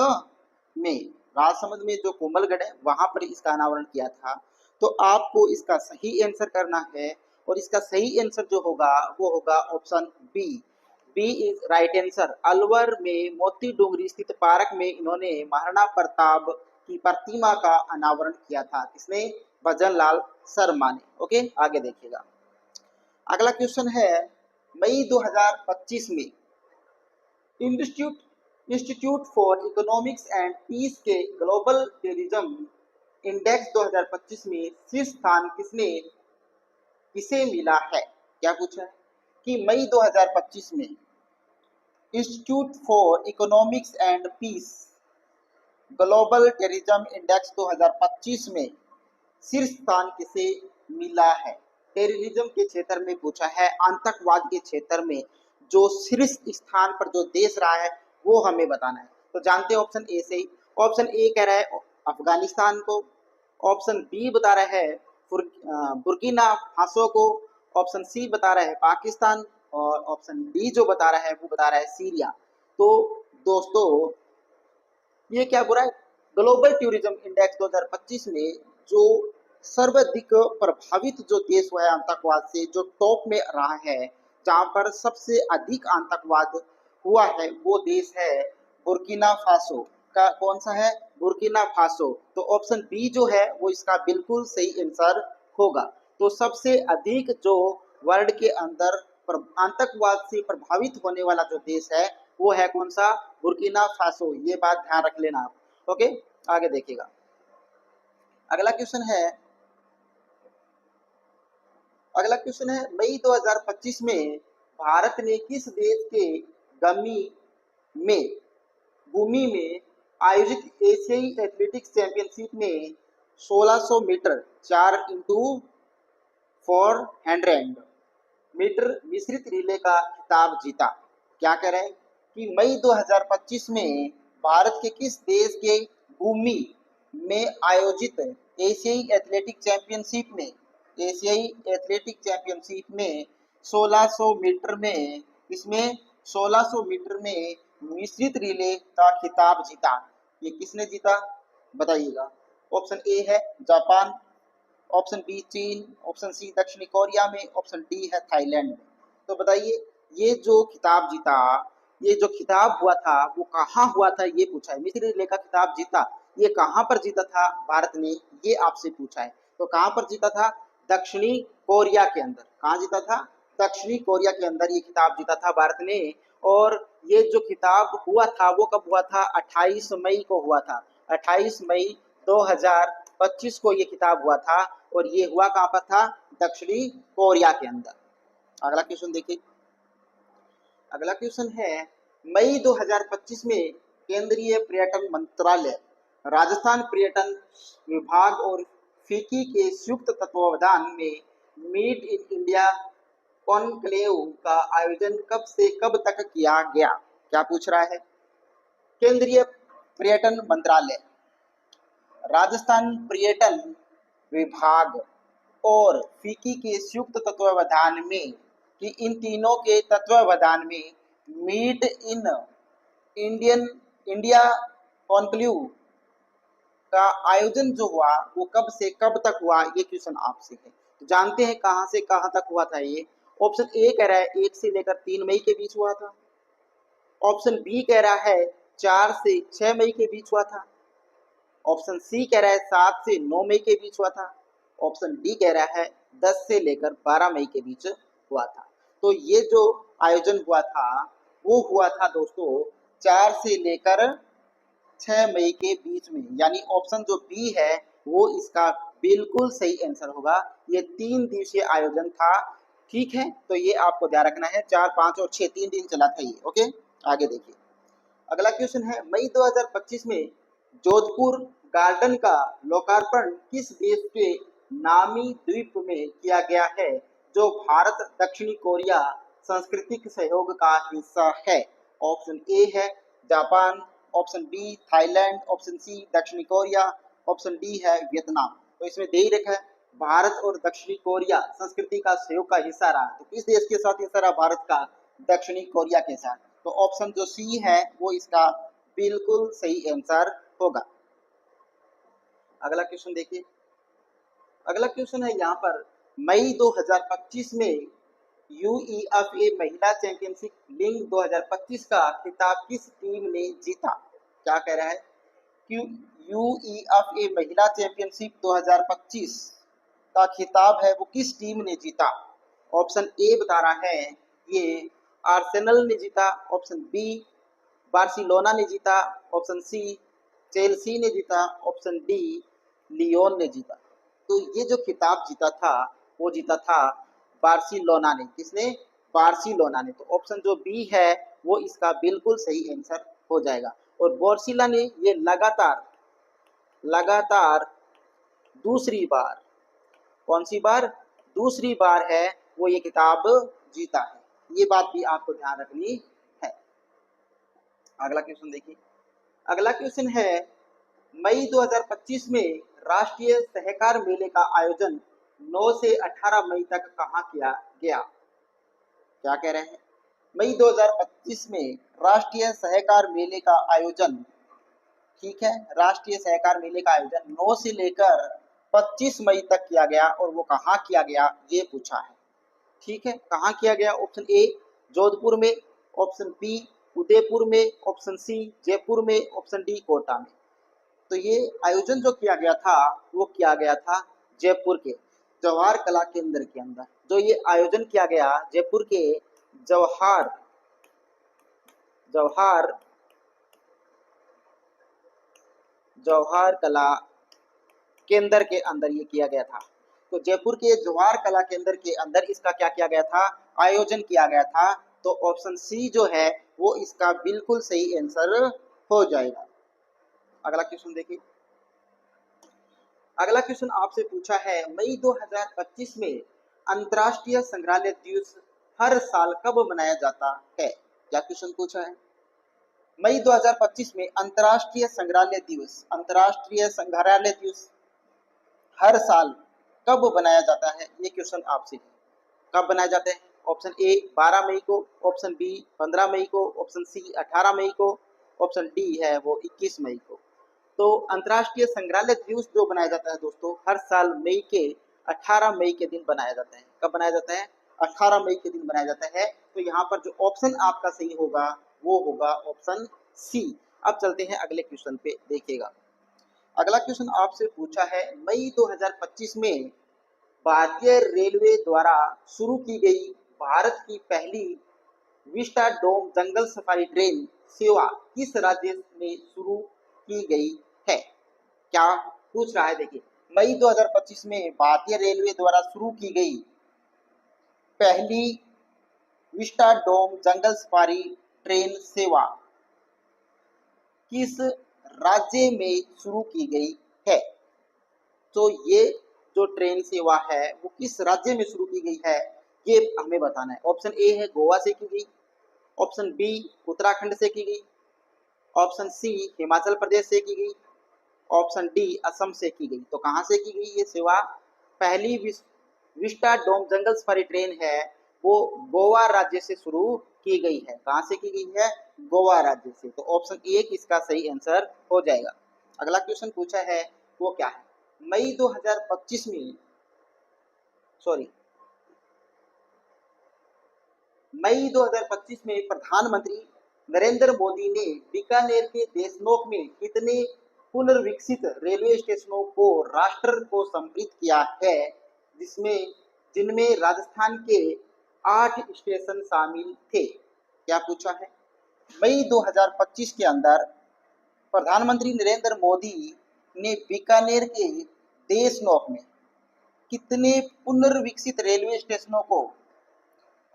में। राजसमंद में जो कुंभलगढ़ है वहां पर इसका अनावरण किया था। तो आपको इसका सही आंसर करना है, और इसका सही आंसर जो होगा वो होगा option B. B is right answer. Alwar में मोती डूंगरी स्थित पार्क में इन्होंने महाराणा प्रताप की प्रतिमा का अनावरण किया था। किसने? भजन लाल शर्मा ने। ओके, आगे देखिएगा। अगला क्वेश्चन है, मई 2025 में institute for economics and peace के ग्लोबल टेररिज्म इंडेक्स 2025 में शीर्ष स्थान किसे मिला है? क्या पूछा है कि मई 2025 में institute for economics and peace global terrorism index 2025 में शीर्ष स्थान किसे मिला है? टेररिज्म के क्षेत्र में पूछा है, आतंकवाद के क्षेत्र में जो शीर्ष स्थान पर जो देश रहा है वो हमें बताना है। तो जानते हैं ऑप्शन ए से ही। ऑप्शन ए कह रहा है अफगानिस्तान को, ऑप्शन बी बता रहा है बुर्किना फासो को, ऑप्शन सी बता रहा है पाकिस्तान, और ऑप्शन डी जो बता रहा है वो बता रहा है सीरिया। तो दोस्तों, ये क्या बुरा है? ग्लोबल टूरिज्म इंडेक्स 2025 में जो सर्वाधिक प्रभावित जो देश हुआ है आतंकवाद से, जो टॉप में रहा है, जहां पर सबसे अधिक आतंकवाद हुआ है वो देश है बुर्किना फासो का। कौन सा है? Burkina Faso. तो ऑप्शन बी जो है वो इसका बिल्कुल सही आंसर होगा। तो सबसे अधिक जो वर्ल्ड के अंदर आतंकवाद से प्रभावित होने वाला जो देश है वो है कौन सा? Burkina Faso. ये बात ध्यान रख लेना आप। ओके, आगे देखिएगा। अगला क्वेश्चन है मई 2025 में भारत ने किस देश के भूमि में आयोजित एशियाई एथलेटिक्स चैंपियनशिप में 1600 मीटर 4x400 मीटर मिश्रित रिले का खिताब जीता। क्या कह रहे हैं कि मई 2025 में भारत के किस देश के भूमि में आयोजित एशियाई एथलेटिक चैंपियनशिप में 1600 मीटर में इसमें 1600 मीटर में मिश्रित रिले का खिताब जीता। ये किसने जीता बताइएगा। ऑप्शन ए है जापान, ऑप्शन बी चीन, ऑप्शन सी दक्षिणी कोरिया में, ऑप्शन डी है थाईलैंड में। तो बताइए ये जो खिताब जीता, ये जो खिताब हुआ था वो कहाँ हुआ था ये पूछा है। मिश्र रिले का खिताब जीता, ये कहाँ पर जीता था भारत ने, ये आपसे पूछा है। तो कहाँ पर जीता था, दक्षिणी कोरिया के अंदर। कहाँ जीता था, दक्षिणी कोरिया के अंदर ये खिताब जीता था भारत ने। और ये जो खिताब हुआ था वो कब हुआ था, 28 मई को हुआ था। 28 मई 2025 को ये खिताब हुआ था और ये हुआ कहाँ पर था, दक्षिणी कोरिया के अंदर। अगला क्वेश्चन देखिए। अगला क्वेश्चन है मई 2025 में केंद्रीय पर्यटन मंत्रालय, राजस्थान पर्यटन विभाग और फिक्की के संयुक्त तत्वावधान में मीट इन इंडिया कॉन्क्लेव का आयोजन कब से कब तक किया गया। क्या पूछ रहा है, केंद्रीय पर्यटन मंत्रालय, राजस्थान पर्यटन विभाग और फिक्की के संयुक्त तत्वावधान में, कि इन तीनों के तत्वावधान में मीट इन इंडिया कॉन्क्लेव का आयोजन जो हुआ वो कब से कब तक हुआ, ये क्वेश्चन आपसे है। तो जानते हैं कहां से कहां तक हुआ था ये। ऑप्शन ए कह रहा है 1 से लेकर 3 मई के बीच हुआ था। ऑप्शन बी कह रहा है 4 से 6 मई के बीच हुआ था। ऑप्शन सी कह रहा है 7 से 9 मई के बीच हुआ था। ऑप्शन डी कह रहा है 10 से लेकर 12 मई के बीच हुआ था। तो ये जो आयोजन हुआ था वो हुआ था दोस्तों 4 से लेकर 6 मई के बीच में, यानी ऑप्शन जो बी है वो इसका बिल्कुल सही आंसर होगा। ये 3 दिवसीय आयोजन था। ठीक है, तो ये आपको ध्यान रखना है, 4, 5 और 6 3 दिन चला था ये। ओके, आगे देखिए। अगला क्वेश्चन है मई 2025 में जोधपुर गार्डन का लोकार्पण किस देश के नामी द्वीप में किया गया है जो भारत दक्षिणी कोरिया सांस्कृतिक सहयोग का हिस्सा है। ऑप्शन ए है Japan, option B Thailand, option C दक्षिणी कोरिया, ऑप्शन डी है वियतनाम। तो इसमें दे ही रखा है भारत और दक्षिणी कोरिया संस्कृति का सहयोग का हिस्सा रहा। तो किस देश के साथ हिस्सा रहा भारत का, दक्षिणी कोरिया के साथ। तो ऑप्शन जो सी है वो इसका बिल्कुल सही आंसर होगा। अगला क्वेश्चन देखिए। अगला क्वेश्चन है यहाँ पर मई 2025 में यूईएफए महिला चैंपियनशिप लीग 2025 का खिताब किस टीम ने जीता। क्या कह रहा है कि यूईएफए महिला चैंपियनशिप 2025 का खिताब है वो किस टीम ने जीता। ऑप्शन ए बता रहा है ये आर्सेनल ने जीता, ऑप्शन बी बार्सिलोना ने जीता, ऑप्शन सी चेल्सी ने जीता, ऑप्शन डी लियोन ने जीता। तो ये जो खिताब जीता था वो जीता था बार्सिलोना ने। किसने, बार्सिलोना ने। तो ऑप्शन जो बी है वो इसका बिल्कुल सही आंसर हो जाएगा। और बार्सिलोना ने ये लगातार दूसरी बार, कौन सी बार, दूसरी बार है वो ये किताब जीता है। ये बात भी आपको ध्यान रखनी है। अगला क्वेश्चन देखिए। अगला क्वेश्चन है मई 2025 में राष्ट्रीय सहकार मेले का आयोजन 9 से 18 मई तक कहाँ किया गया। क्या कह रहे हैं, मई 2025 में राष्ट्रीय सहकार मेले का आयोजन, ठीक है, राष्ट्रीय सहकार मेले का आयोजन 9 से लेकर 25 मई तक किया गया और वो कहाँ किया गया ये पूछा है। ठीक है, कहाँ किया गया। ऑप्शन ए जोधपुर में, ऑप्शन बी उदयपुर में, ऑप्शन सी जयपुर में, ऑप्शन डी कोटा में। तो ये आयोजन जो किया गया था वो किया गया था जयपुर के जवाहर कला केंद्र के अंदर। जो ये आयोजन किया गया जयपुर के जवाहर जवाहर जवाहर कला केंद्र के अंदर ये किया गया था। तो जयपुर के जवाहर कला केंद्र के अंदर इसका क्या किया गया था, आयोजन किया गया था। तो ऑप्शन सी जो है वो इसका बिल्कुल सही आंसर हो जाएगा। अगला क्वेश्चन देखिए। अगला क्वेश्चन आपसे पूछा है मई 2025 में अंतर्राष्ट्रीय संग्रहालय दिवस हर साल कब मनाया जाता है? क्या क्वेश्चन पूछा है? मई 2025 में अंतर्राष्ट्रीय संग्रहालय दिवस हर साल कब बनाया जाता है? ये क्वेश्चन आपसे कब बनाया जाता है? ऑप्शन ए 12 मई को, ऑप्शन बी 15 मई को, ऑप्शन सी 18 मई को, ऑप्शन डी है वो 21 मई को। तो अंतर्राष्ट्रीय संग्रहालय दिवस जो बनाया जाता है दोस्तों हर साल मई के 18 मई के दिन बनाया जाता है। कब बनाया जाता है? 18 मई के दिन बनाया जाता है। तो यहाँ पर जो ऑप्शन आपका सही होगा वो होगा ऑप्शन सी। अब चलते हैं अगले क्वेश्चन पे, देखिएगा। अगला क्वेश्चन आपसे पूछा है मई 2025 में भारतीय रेलवे द्वारा शुरू की गई भारत की पहली विस्टा डोम जंगल सफारी ट्रेन सेवा किस राज्य में शुरू की गई है? क्या पूछ रहा है? देखिए, मई 2025 में भारतीय रेलवे द्वारा शुरू की गई पहली विस्टा डोम जंगल सफारी ट्रेन सेवा किस राज्य में शुरू की गई है? तो ये जो ट्रेन सेवा है वो किस राज्य में शुरू की गई है ये हमें बताना है। ऑप्शन ए है गोवा से की गई, ऑप्शन बी उत्तराखंड से की गई, ऑप्शन सी हिमाचल प्रदेश से की गई, ऑप्शन डी असम से की गई। तो कहां से की गई ये सेवा? पहली विस्टा डोम जंगल सफारी ट्रेन है वो गोवा राज्य से शुरू की गई है। कहां से की गई है? गोवा राज्य से। तो ऑप्शन ए इसका सही आंसर हो जाएगा। अगला क्वेश्चन पूछा है वो क्या है? मई 2025 में मई 2025 में प्रधानमंत्री नरेंद्र मोदी ने बीकानेर के देशनोक में कितने पुनर्विकसित रेलवे स्टेशनों को राष्ट्र को समर्पित किया है, जिनमें राजस्थान के 8 स्टेशन शामिल थे? क्या पूछा है? मई 2025 के अंदर प्रधानमंत्री नरेंद्र मोदी ने बीकानेर के देशनोक में कितने पुनर्विकसित रेलवे स्टेशनों को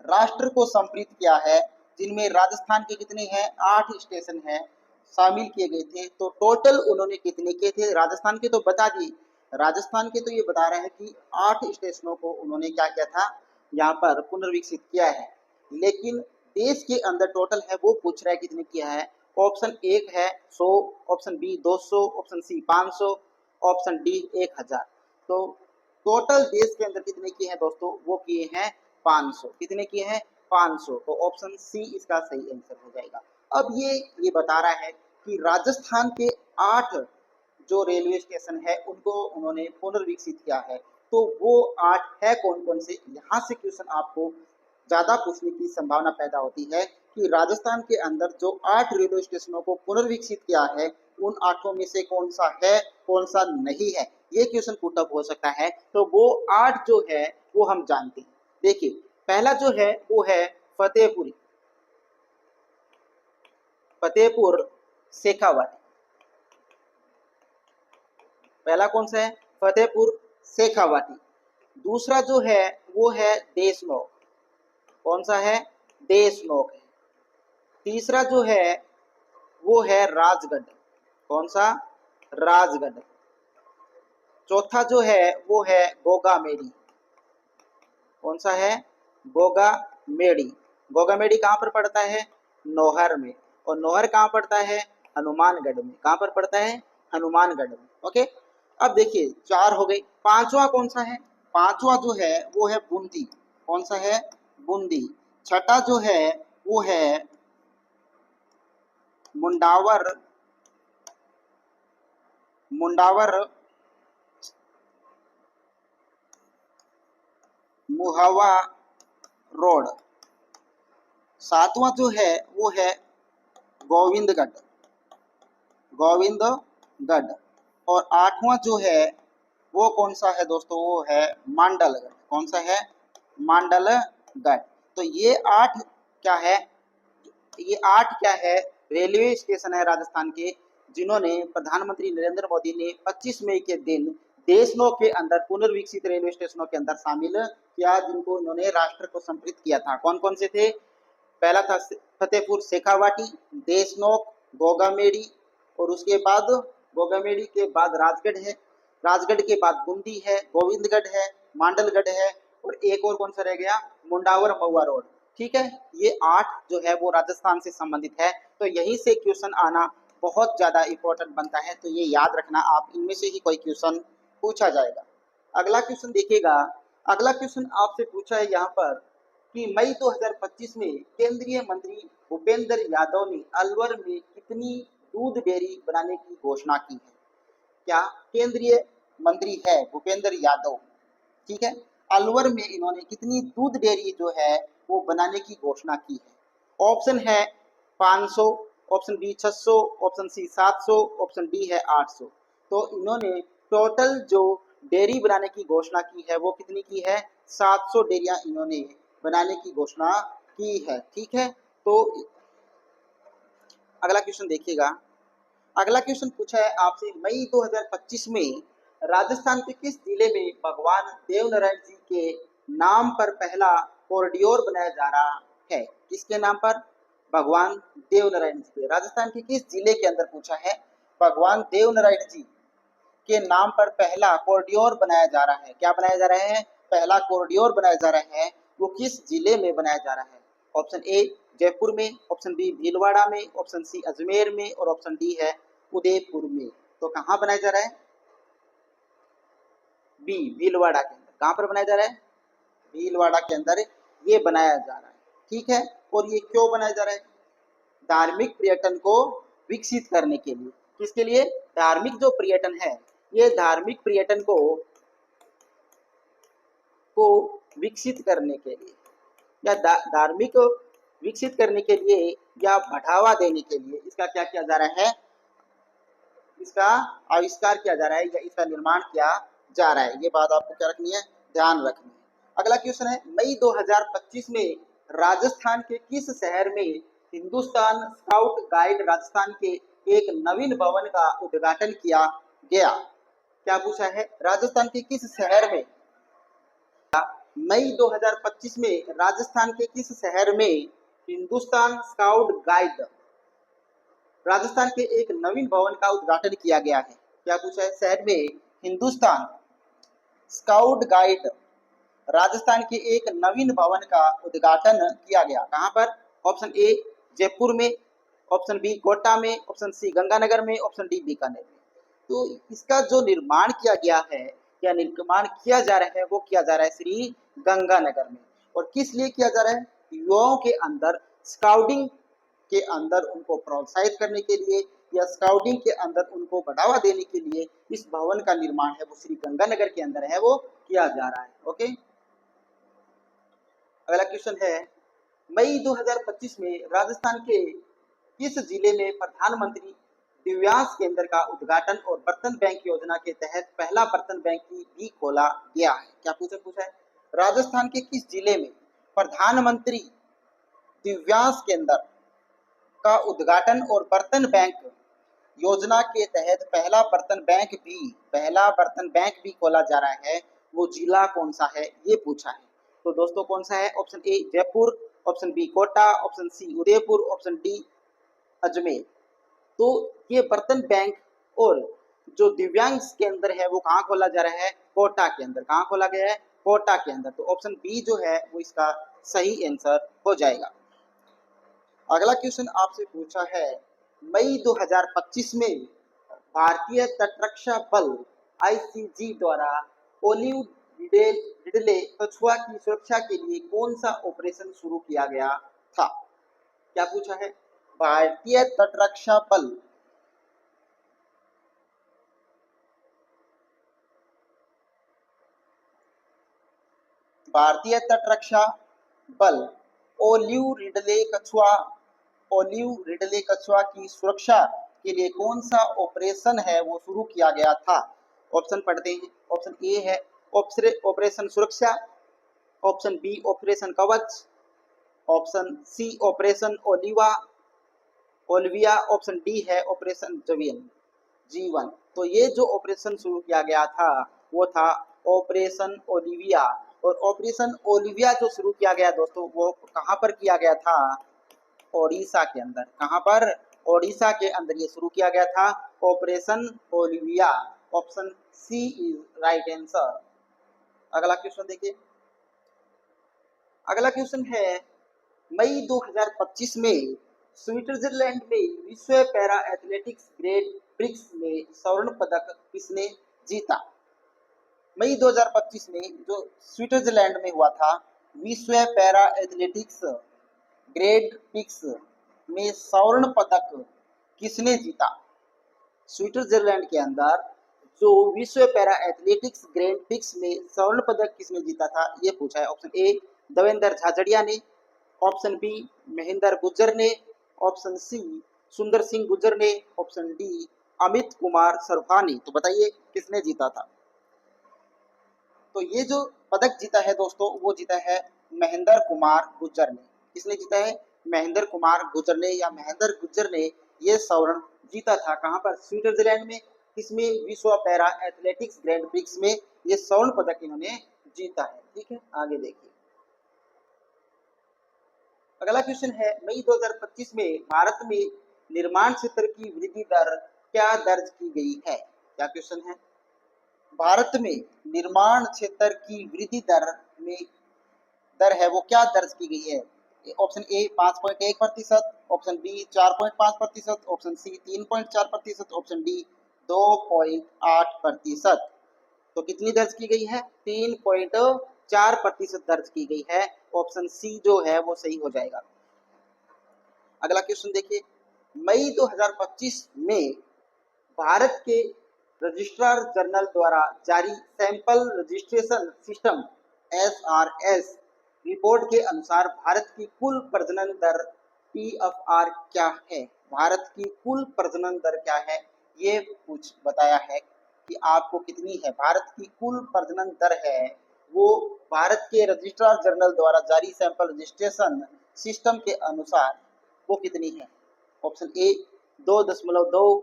राष्ट्र को समर्पित किया है, जिनमें राजस्थान के कितने हैं? 8 स्टेशन हैं शामिल किए गए थे। तो टोटल उन्होंने कितने किए थे? राजस्थान के तो बता दिए, राजस्थान के तो ये बता रहे हैं कि 8 स्टेशनों को उन्होंने क्या किया था, यहाँ पर पुनर्विकसित किया है। लेकिन देश के अंदर टोटल है वो पूछ रहा है कितने किया है। ऑप्शन एक है 100, option B 200, option C 500, option D 1000। तो टोटल देश के अंदर कितने किए हैं दोस्तों? वो किए हैं 500। कितने किए हैं? 500। तो ऑप्शन सी इसका सही आंसर हो जाएगा। अब ये बता रहा है कि राजस्थान के 8 जो रेलवे स्टेशन है उनको उन्होंने पुनर्विकसित किया है। तो वो 8 है कौन कौन से? यहाँ से क्वेश्चन आपको ज्यादा पूछने की संभावना पैदा होती है कि राजस्थान के अंदर जो 8 रेलवे स्टेशनों को पुनर्विकसित किया है उन 8 में से कौन सा है कौन सा नहीं है, ये क्वेश्चन पुट अप हो सकता है। तो वो 8 जो है वो हम जानते हैं। देखिए, पहला जो है वो है फतेहपुर शेखावाटी। पहला कौन सा है? फतेहपुर शेखावाटी। दूसरा जो है वो है देशनोक। कौन सा है? देशनोक है। तीसरा जो है वो है राजगढ़। कौन सा? राजगढ़। चौथा जो है वो है गोगामेडी। कौन सा है? गोगामेडी। गोगामेडी कहाँ पर पड़ता है? नौहर में। और नौहर कहाँ पड़ता है? हनुमानगढ़ में। कहाँ पर पड़ता है? हनुमानगढ़ में। ओके, अब देखिए 4 हो गई। पांचवा कौन सा है? पांचवा जो है वो है बूंदी। कौन सा है? बूंदी। छठा जो है वो है मुंडावर मुहावा रोड। सातवां जो है वो है गोविंदगढ़। और 8वां जो है वो कौन सा है दोस्तों? वो है मांडलगढ़। कौन सा है? मांडलगढ़। तो ये 8 क्या है? ये 8 क्या है? रेलवे स्टेशन है राजस्थान के, जिन्होंने प्रधानमंत्री नरेंद्र मोदी ने 25 मई के दिन देशनोक के अंदर पुनर्विकसित रेलवे स्टेशनों के अंदर शामिल किया, जिनको उन्होंने राष्ट्र को समर्पित किया था। कौन कौन से थे? पहला था फतेहपुर शेखावाटी, देशनोक, गोगामेडी, और उसके बाद गोगामेडी के बाद राजगढ़ है। राजगढ़ के बाद बूंदी है, गोविंदगढ़ है, मांडलगढ़ है, और एक और कौन सा रह गया, मुंडावर महुआ रोड। ठीक है, ये 8 जो है वो राजस्थान से संबंधित है। तो यहीं से क्वेश्चन आना बहुत ज्यादा इंपॉर्टेंट बनता है, तो ये याद रखना, आप इनमें से ही कोई क्वेश्चन पूछा जाएगा। अगला क्वेश्चन देखिएगा, अगला क्वेश्चन आपसे पूछा है यहाँ पर कि मई 2025 में केंद्रीय मंत्री भूपेंद्र यादव ने अलवर में कितनी दूध डेयरी बनाने की घोषणा की है। क्या केंद्रीय मंत्री है भूपेंद्र यादव, ठीक है, अलवर में इन्होंने कितनी दूध डेयरी जो है वो बनाने की घोषणा की है। ऑप्शन है 500, option B 600, option C 700, option D है 800। तो इन्होंने टोटल जो डेयरी बनाने की घोषणा की है वो कितनी की है, 700 डेयरियां इन्होंने बनाने की घोषणा की है। ठीक है, तो अगला क्वेश्चन देखिएगा, अगला क्वेश्चन पूछा है आपसे मई 2025 में राजस्थान के किस जिले में भगवान देवनारायण जी के नाम पर पहला कॉरिडोर बनाया जा रहा है। किसके नाम पर, भगवान देवनारायण जी के, राजस्थान के किस जिले के अंदर पूछा है, भगवान देवनारायण जी के नाम पर पहला कॉरिडोर बनाया जा रहा है। क्या बनाया जा रहा है, पहला कॉरिडोर बनाया जा रहा है, वो किस जिले में बनाया जा रहा है। ऑप्शन ए जयपुर में, ऑप्शन बी भीलवाड़ा में, ऑप्शन सी अजमेर में, और ऑप्शन डी है उदयपुर में। तो कहाँ बनाया जा रहा है, बी भीलवाड़ा के अंदर। कहाँ पर बनाया जा रहा है, भीलवाड़ा के अंदर ये बनाया जा रहा है। ठीक है, और ये क्यों बनाया जा रहा है, धार्मिक पर्यटन को विकसित करने के लिए। किसके लिए, धार्मिक जो पर्यटन है, ये धार्मिक पर्यटन को विकसित करने के लिए, या धार्मिक विकसित करने के लिए, या बढ़ावा देने के लिए इसका क्या किया जा रहा है, इसका आविष्कार किया जा रहा है, या इसका निर्माण किया जा रहा है। ये बात आपको क्या रखनी है, ध्यान रखनी है। अगला क्वेश्चन है मई 2025 में राजस्थान के किस शहर में हिंदुस्तान स्काउट गाइड राजस्थान के एक नवीन भवन का उद्घाटन किया गया। क्या पूछा है, राजस्थान के किस शहर में, मई 2025 में राजस्थान के किस शहर में हिंदुस्तान स्काउट गाइड राजस्थान के एक नवीन भवन का उद्घाटन किया गया है। क्या पूछा है, शहर में हिंदुस्तान स्काउट गाइड राजस्थान के एक नवीन भवन का उद्घाटन किया गया। कहां पर, ऑप्शन ए जयपुर में, ऑप्शन बी कोटा में, ऑप्शन सी गंगानगर में, ऑप्शन डी बीकानेर में। तो इसका जो निर्माण किया गया है, या निर्माण किया जा रहा है, वो किया जा रहा है श्री गंगानगर में। और किस लिए किया जा रहा है, युवाओं के अंदर स्काउटिंग के अंदर उनको प्रोत्साहित करने के लिए, या स्काउटिंग के अंदर उनको बढ़ावा देने के लिए इस भवन का निर्माण है वो श्री गंगानगर के अंदर है वो किया जा रहा है। ओके, अगला क्वेश्चन है मई 2025 में राजस्थान के किस जिले में प्रधानमंत्री दिव्यांग केंद्र का उद्घाटन और बर्तन बैंक योजना के तहत पहला बर्तन बैंक भी खोला गया है। क्या पूछा है, राजस्थान के किस जिले में प्रधानमंत्री दिव्यांग केंद्र का उद्घाटन और बर्तन बैंक योजना के तहत पहला बर्तन बैंक भी खोला जा रहा है, वो जिला कौन सा है, ये पूछा है। तो दोस्तों कौन सा है, option A Jaipur, option B Kota, option C Udaipur, option D Ajmer. तो ये बर्तन बैंक और जो दिव्यांग केंद्र है वो कहाँ खोला जा रहा है, कोटा के अंदर। कहाँ खोला गया है, कोटा के अंदर। तो ऑप्शन बी जो है वो इसका सही आंसर हो जाएगा। अगला क्वेश्चन आपसे पूछा है मई 2025 में भारतीय तटरक्षा बल आईसीजी द्वारा ओलिव रिडले कछुआ की सुरक्षा के लिए कौन सा ऑपरेशन शुरू किया गया था। क्या पूछा है, भारतीय तटरक्षा बल ओलिव रिडले कछुआ की सुरक्षा के लिए कौन सा ऑपरेशन है वो शुरू किया गया था। ऑप्शन पढ़ते हैं, ऑप्शन ए है operation Suraksha, option B operation Kavach, option C operation Olivia, option D है ऑपरेशन जीवन। तो ये जो ऑपरेशन शुरू किया गया था वो था ऑपरेशन ओलिविया। और ऑपरेशन ओलिविया जो शुरू किया गया दोस्तों वो कहां पर किया गया था, ओडिशा के अंदर। कहां पर, ओडिशा के अंदर ये शुरू किया गया था operation Olivia. Option C is right answer. अगला क्वेश्चन देखिए। अगला क्वेश्चन है मई 2025 में स्विट्जरलैंड में विश्व पैरा एथलेटिक्स ग्रेट प्रिक्स में स्वर्ण पदक किसने जीता? मई 2025 में जो स्विट्जरलैंड में हुआ था विश्व पैरा एथलेटिक्स ग्रेट प्रिक्स में स्वर्ण पदक किसने जीता? स्विट्जरलैंड के अंदर जो विश्व पैरा एथलेटिक्स ग्रैंड प्रिक्स में स्वर्ण पदक किसने जीता था, ये पूछा है। ऑप्शन ए देवेंद्र झाझड़िया ने, ऑप्शन बी महेंद्र गुज्जर ने, ऑप्शन सी सुंदर सिंह गुज्जर ने, ऑप्शन डी अमित कुमार सरफा ने। तो बताइए किसने जीता था? तो ये जो पदक जीता है दोस्तों, वो जीता है महेंद्र कुमार गुज्जर ने। किसने जीता है? महेंद्र कुमार गुज्जर ने या महेंद्र गुज्जर ने ये स्वर्ण जीता था। कहां पर? स्विट्जरलैंड में। किसमें? विश्व पैरा एथलेटिक्स ग्रैंड प्रिक्स में ये स्वर्ण पदक इन्होंने जीता है। ठीक है, आगे देखिए। अगला क्वेश्चन है मई 2025 में भारत में निर्माण क्षेत्र की वृद्धि दर क्या दर्ज की गई है? क्या क्वेश्चन है? भारत में निर्माण क्षेत्र की वृद्धि दर है वो क्या दर्ज की गई है? Option A 5.1%, option B 4.5%, option C 3.4%, option D 2.8%। तो कितनी दर्ज की गई है? 3.4% दर्ज की गई है। ऑप्शन सी जो है वो सही हो जाएगा। अगला क्वेश्चन देखिए। मई 2025 में भारत के रजिस्ट्रार जनरल द्वारा जारी sample registration system SRS report के अनुसार भारत की कुल प्रजनन दर PFR क्या है? भारत की कुल प्रजनन दर क्या है ये बताया है कि आपको कितनी है। भारत की कुल प्रजनन दर है वो भारत के रजिस्ट्रार जनरल द्वारा जारी सैंपल रजिस्ट्रेशन सिस्टम के अनुसार वो कितनी है? Option A 2.2,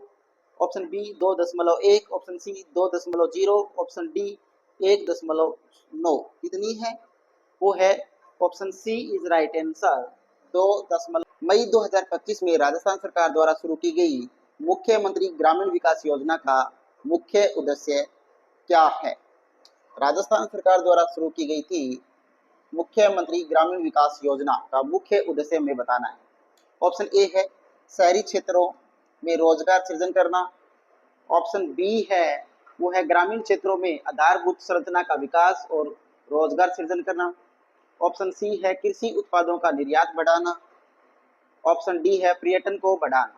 option B 2.1, option C 2.0, option D 1.9। कितनी है? वो है option C is right answer 2. मई 2025 में राजस्थान सरकार द्वारा शुरू की गई मुख्यमंत्री ग्रामीण विकास योजना का मुख्य उद्देश्य क्या है? राजस्थान सरकार द्वारा शुरू की गई थी मुख्यमंत्री ग्रामीण विकास योजना का मुख्य उद्देश्य हमें बताना है। ऑप्शन ए है शहरी क्षेत्रों में रोजगार सृजन करना, ऑप्शन बी है वो है ग्रामीण क्षेत्रों में आधारभूत संरचना का विकास और रोजगार सृजन करना, ऑप्शन सी है कृषि उत्पादों का निर्यात बढ़ाना, ऑप्शन डी है पर्यटन को बढ़ाना।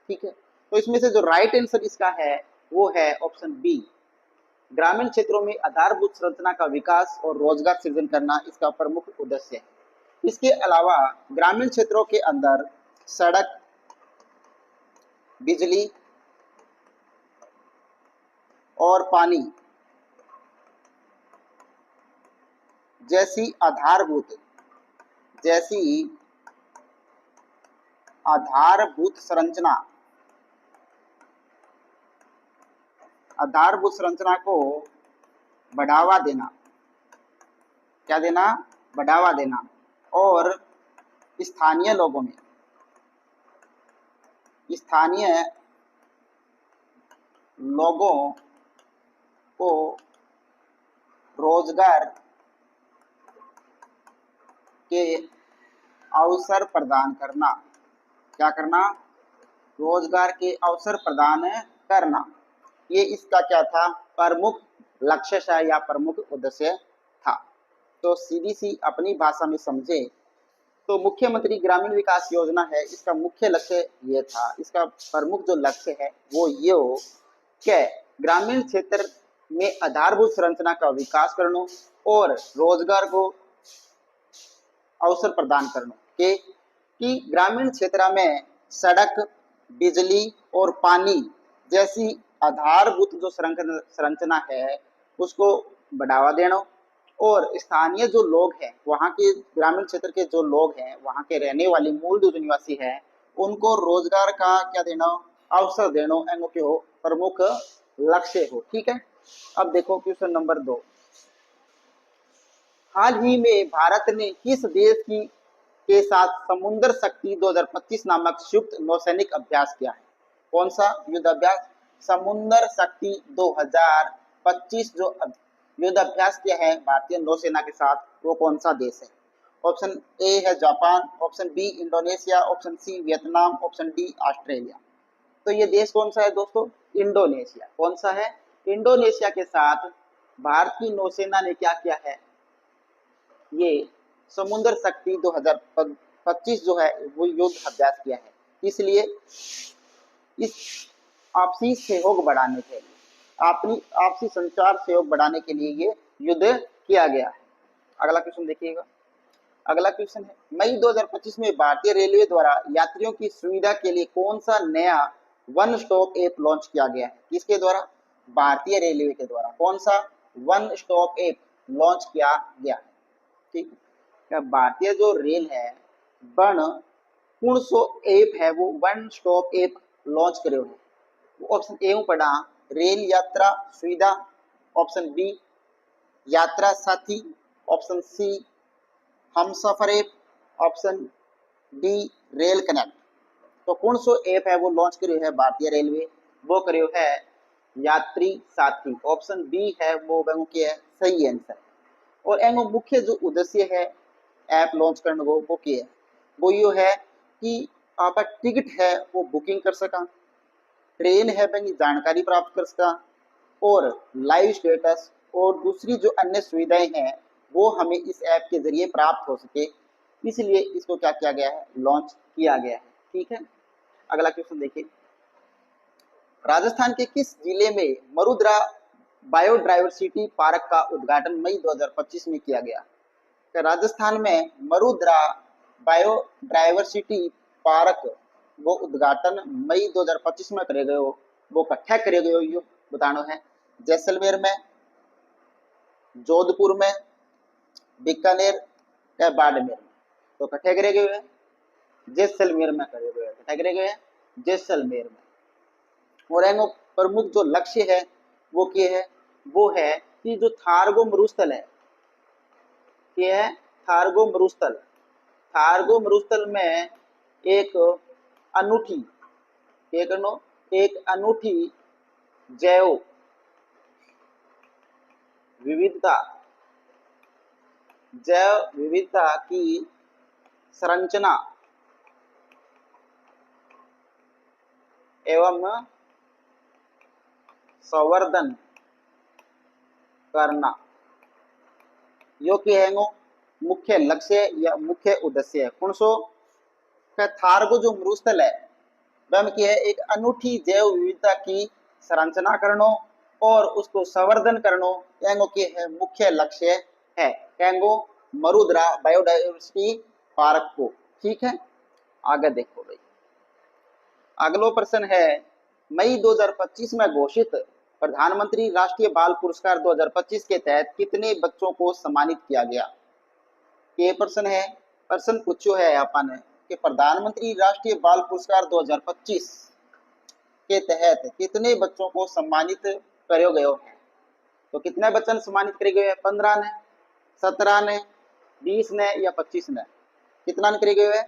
ठीक है, तो इसमें से जो राइट आंसर इसका है वो है ऑप्शन बी, ग्रामीण क्षेत्रों में आधारभूत संरचना का विकास और रोजगार सृजन करना इसका प्रमुख उद्देश्य है। इसके अलावा ग्रामीण क्षेत्रों के अंदर सड़क, बिजली और पानी जैसी आधारभूत संरचना को बढ़ावा देना, क्या देना? बढ़ावा देना, और स्थानीय लोगों को रोजगार के अवसर प्रदान करना। क्या करना? रोजगार के अवसर प्रदान करना। ये इसका क्या था? प्रमुख लक्ष्य या प्रमुख उद्देश्य था। तो सीधी सी अपनी भाषा में समझे तो मुख्यमंत्री ग्रामीण विकास योजना है, इसका मुख्य लक्ष्य ये था, इसका प्रमुख जो लक्ष्य है वो ये हो कि ग्रामीण क्षेत्र में आधारभूत संरचना का विकास करना और रोजगार को अवसर प्रदान करना के कि ग्रामीण क्षेत्र में सड़क, बिजली और पानी जैसी आधारभूत जो संरचना है उसको बढ़ावा देना, और स्थानीय जो लोग हैं, वहाँ के ग्रामीण क्षेत्र के जो लोग हैं, वहाँ के रहने वाले मूल जो निवासी हैं, उनको रोजगार का क्या देना? अवसर देना, एंगो के हो प्रमुख लक्ष्य हो। ठीक है, अब देखो क्वेश्चन नंबर 2। हाल ही में भारत ने किस देश की के साथ समुद्र शक्ति 2025 नामक संयुक्त नौसैनिक अभ्यास किया है? कौन सा युद्ध अभ्यास? समुद्र शक्ति 2025 जो युद्ध अभ्यास किया है भारतीय नौसेना के साथ, वो कौन सा देश है? ऑप्शन ए है Japan, option B Indonesia, option C Vietnam, option D Australia. तो ये देश कौन सा है दोस्तों? इंडोनेशिया। कौन सा है? इंडोनेशिया के साथ भारत की नौसेना ने क्या किया है? ये समुद्र शक्ति 2025 जो है वो युद्ध अभ्यास किया है। इसलिए इस आपसी सहयोग बढ़ाने के लिए, आपसी संचार सहयोग बढ़ाने के लिए ये युद्ध किया गया है। अगला क्वेश्चन देखिएगा। अगला क्वेश्चन है, मई 2025 में भारतीय रेलवे द्वारा यात्रियों की सुविधा के लिए कौन सा नया वन स्टॉप ऐप लॉन्च किया गया है? किसके द्वारा? भारतीय रेलवे के द्वारा। कौन सा वन स्टॉप ऐप लॉन्च किया गया है? ठीक है, भारतीय जो रेल है वन कौन सो ऐप है वो वन स्टॉप ऐप लॉन्च करे हुए। ऑप्शन ए पढ़ा रेल यात्रा सुविधा, ऑप्शन बी यात्रा साथी, option C Hum Safar app, option D rail connect. तो कौन सो ऐप है वो लॉन्च करियो है भारतीय रेलवे? वो करियो है यात्री साथी। ऑप्शन बी है वो क्या है? सही आंसर। और एंगो मुख्य जो उद्देश्य है ऐप लॉन्च करने को वो क्या है? वो यो है कि आपका टिकट है वो बुकिंग कर सका, ट्रेन है बैंक जानकारी प्राप्त कर सका, और लाइव स्टेटस और दूसरी जो अन्य सुविधाएं हैं वो हमें इस ऐप के जरिए प्राप्त हो सके, इसलिए इसको क्या किया गया है? लॉन्च किया गया है। ठीक है, अगला क्वेश्चन देखिए। राजस्थान के किस जिले में मरुद्रा बायोडायवर्सिटी पार्क का उद्घाटन मई 2025 में किया गया? तो राजस्थान में मरुद्रा बायोडायवर्सिटी पार्क वो उद्घाटन मई 2025 में करे गयो। वो कट्ठा करे गयो यो बतानो है। जैसलमेर में, जोधपुर में, बीकानेर या बाड़मेर में? तो कट्ठे करे गए हैं जैसलमेर में करे गए। कट्ठा करे गए हैं जैसलमेर में। और एंगो प्रमुख जो लक्ष्य है वो क्या है? वो है कि जो थारगो मरुस्थल है, क्या है? थारगो मरुस्थल। थारगो मरुस्थल में एक अनूठी एक अनूठी जैव विविधता की संरचना एवं संवर्धन करना यो क्या है? मुख्य लक्ष्य या मुख्य उद्देश्य है। कौन सो? थारगो जो मरुस्थल है वह क्या है? एक अनूठी जैव विविधता की संरचना करनो और उसको संवर्धन करनो एंगो के है मुख्य लक्ष्य है। एंगो मरुद्रा बायोडायवर्सिटी पार्क को। ठीक है, आगे देखो भाई। अगलो प्रश्न है, मई 2025 में घोषित प्रधानमंत्री राष्ट्रीय बाल पुरस्कार 2025 के तहत कितने बच्चों को सम्मानित किया गया? ये प्रश्न है। प्रश्न पूछो है अपन कि प्रधानमंत्री राष्ट्रीय बाल पुरस्कार 2025 के तहत कितने बच्चों को सम्मानित करो गयो है? तो कितने बच्चों सम्मानित करे गए? 15 ने, 17 ने, 20 ने या 25 ने? कितना करे गए है?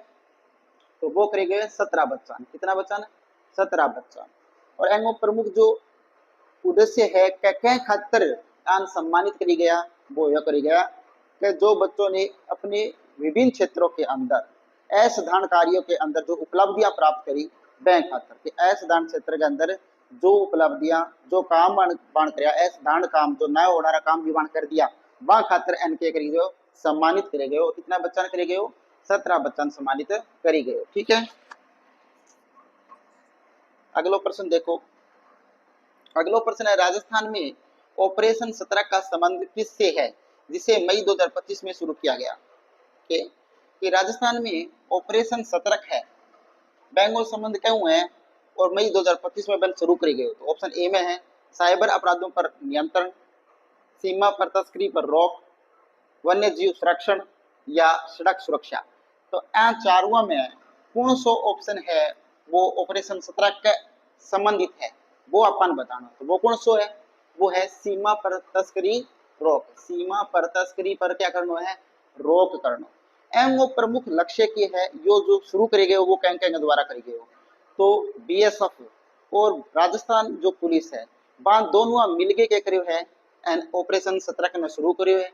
तो वो करे गए 17 बच्चा। कितना बच्चा ने? 17 बच्चा। और एंगो प्रमुख जो उद्देश्य है क्या खातर आन सम्मानित करी गया? वो यह करी गया कि जो बच्चों ने अपने विभिन्न क्षेत्रों के अंदर असाधारण कार्यों के अंदर जो उपलब्धियां प्राप्त करी बैंक खातर के असाधारण क्षेत्र के अंदर जो उपलब्धियां जो काम बाण कर असाधारण काम जो नया होना काम भी बाण कर दिया वहां खातर एनके करी गयो सम्मानित करे गयो। कितना बच्चा करे गयो? 17 बच्चा सम्मानित करी गयो। ठीक है, अगलो प्रश्न देखो। अगलो प्रश्न है, राजस्थान में ऑपरेशन 17 का संबंध किससे है जिसे मई 2025 में शुरू किया गया? कि राजस्थान में ऑपरेशन 17 है बैंगोल संबंध क्यों है और मई 2025 में बल शुरू करी गई? तो ऑप्शन ए में है साइबर अपराधों पर नियंत्रण, सीमा पर तस्करी पर रोक, वन्य जीव संरक्षण या सड़क सुरक्षा। तो इन चारों में कौन सो ऑप्शन है वो ऑपरेशन 17 के संबंधित है वो अपन बताना। तो वो कौन सो है? वो है सीमा पर तस्करी रोक। सीमा पर तस्करी पर क्या करना है? रोक करना। एम वो प्रमुख लक्ष्य की है यो जो शुरू करे गए वो कैंक द्वारा करे गए। तो बीएसएफ और राजस्थान जो पुलिस है बा दोनों मिलके क्या करियो है एन ऑपरेशन सतर्क में शुरू करियो है।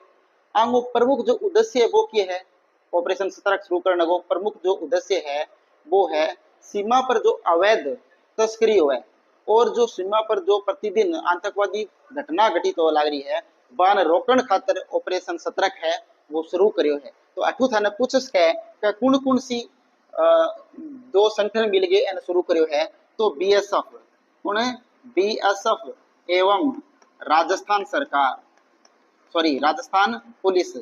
आंगो प्रमुख जो उद्देश्य है वो क्या है, ऑपरेशन सतर्क शुरू करने को प्रमुख जो उद्देश्य है वो है सीमा पर जो अवैध तस्करी हो है और जो सीमा पर जो प्रतिदिन आतंकवादी घटना घटित हो लग रही है बान रोकण खातर ऑपरेशन सतर्क है वो शुरू करियो है। तो अठू थाने पूछस है कि कौन कौन सी अ, दो संगठन मिल गए एन शुरू करियो है। तो बीएसएफ कौन है, बीएसएफ एवं राजस्थान सरकार, sorry Rajasthan police,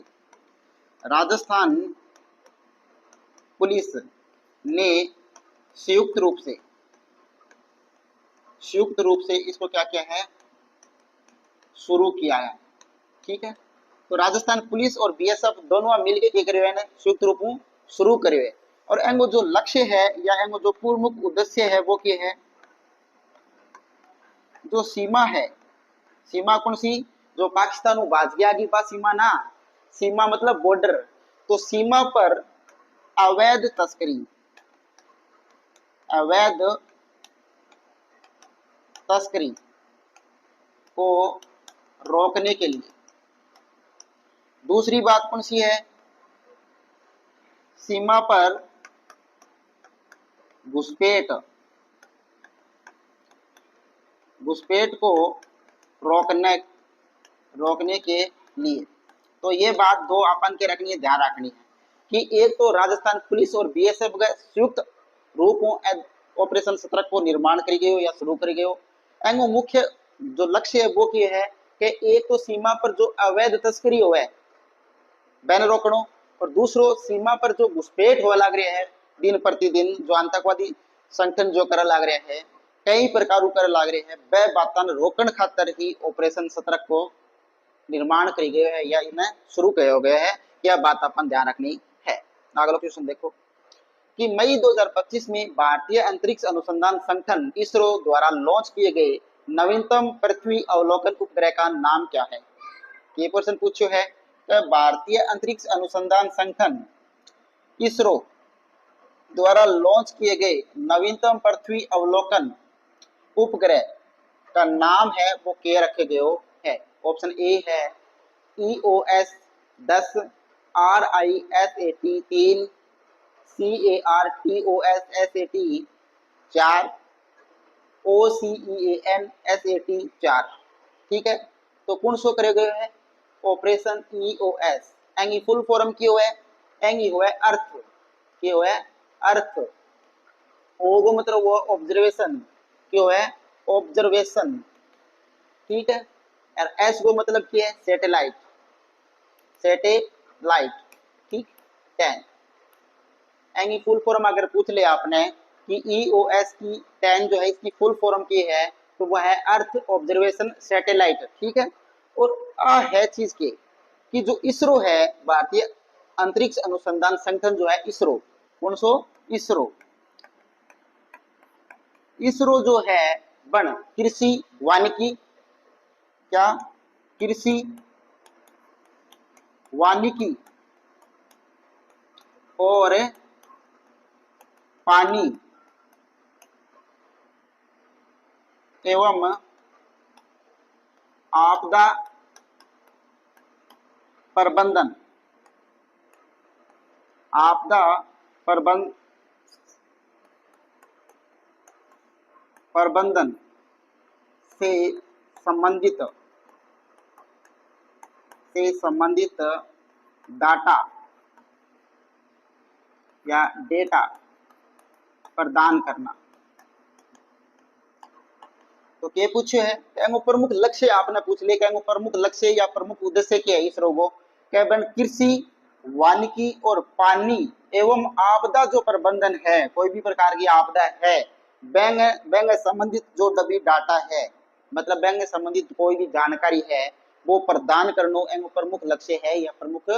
Rajasthan police ने संयुक्त रूप से इसको क्या किया है, शुरू किया है। ठीक है, तो राजस्थान पुलिस और बीएसएफ दोनों मिलकर क्या करे हैं संयुक्त रूप में शुरू करे है। और एंगो जो लक्ष्य है या एंगो जो प्रमुख उद्देश्य है वो क्या है, जो सीमा है, सीमा कौन सी, जो पाकिस्तान बाज गया की पास सीमा ना, सीमा मतलब बॉर्डर, तो सीमा पर अवैध तस्करी, अवैध तस्करी को रोकने के लिए। दूसरी बात कौन सी है, सीमा पर घुसपैठ, घुसपैठ को रोकने के लिए। तो ये बात दो अपन के रखनी है, ध्यान रखनी है कि एक तो राजस्थान पुलिस और बीएसएफ का संयुक्त रूप ऑपरेशन सतर्क को निर्माण करी गई हो या शुरू करी गई हो। एंगो मुख्य जो लक्ष्य है वो क्या है कि एक तो सीमा पर जो अवैध तस्करी हो है बैन रोकनो, और दूसरो सीमा पर जो घुसपैठ हो लग रहे हैं दिन प्रतिदिन, जो आतंकवादी संगठन जो कर लग रहे हैं कई प्रकार कर लग रहे हैं, वह बातन रोकन खातर ही ऑपरेशन सतर्क को निर्माण करी गए है या इन्हें शुरू किया गया है। यह बात अपन ध्यान रखनी है। अगला क्वेश्चन देखो कि मई 2025 में भारतीय अंतरिक्ष अनुसंधान संगठन इसरो द्वारा लॉन्च किए गए नवीनतम पृथ्वी अवलोकन उपग्रह का नाम क्या है। ये क्वेश्चन पूछो है कि भारतीय अंतरिक्ष अनुसंधान संगठन इसरो द्वारा लॉन्च किए गए नवीनतम पृथ्वी अवलोकन उपग्रह का नाम है वो क्या रखे गए है। ऑप्शन ए है EOS-10, RISAT 3, CARTOSSAT 4, OCEAN-SAT 4। ठीक है, तो कौन शो करे गए है operation EOS, angry full form की हुआ है, एंगी हुआ है अर्थ, की हुआ है अर्थ, ओगो मतलब वो ऑब्जर्वेशन, की हुआ है ऑब्जर्वेशन। ठीक है, और एस गो मतलब क्या है सैटेलाइट, सैटेलाइट। ठीक, 10 एंगी फुल फॉर्म अगर पूछ ले आपने कि EOS की 10 जो है इसकी फुल फॉर्म की है तो वह है अर्थ ऑब्जर्वेशन सैटेलाइट। ठीक है, और आ है चीज के कि जो इसरो है भारतीय अंतरिक्ष अनुसंधान संगठन जो है इसरो, कौन सो इसरो, इसरो जो है वन कृषि वानिकी, क्या कृषि वानिकी और पानी एवं आपदा प्रबंधन, आपदा प्रबंधन से संबंधित डाटा या डेटा प्रदान करना। तो क्या पूछे है क्या प्रमुख लक्ष्य आपने पूछ लिया, क्या प्रमुख लक्ष्य या प्रमुख उद्देश्य क्या है इसरो को, क्या कृषि वानिकी और पानी एवं आपदा जो प्रबंधन है, कोई भी प्रकार की आपदा है बैंक संबंधित जो भी डाटा है, मतलब बैंक संबंधित कोई भी जानकारी है वो प्रदान करनो एवं प्रमुख लक्ष्य है या प्रमुख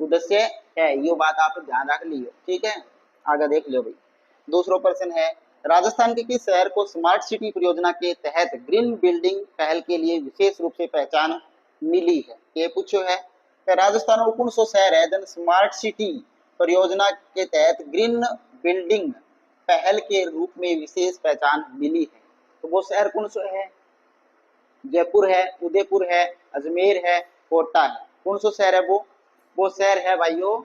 उद्देश्य है। ये बात आप ध्यान रख लियो। ठीक है, आगे देख लो भाई। दूसरा प्रश्न है राजस्थान के किस शहर को स्मार्ट सिटी परियोजना के तहत ग्रीन बिल्डिंग पहल के लिए विशेष रूप से पहचान मिली है। ये पूछो है कि राजस्थान में कौन सा शहर है जन स्मार्ट सिटी परियोजना के तहत ग्रीन बिल्डिंग पहल के रूप में विशेष पहचान मिली है। तो वो शहर कौन सा है? जयपुर है, उदयपुर है, अजमेर है, कोटा है। कौन सा शहर है वो शहर है भाइयों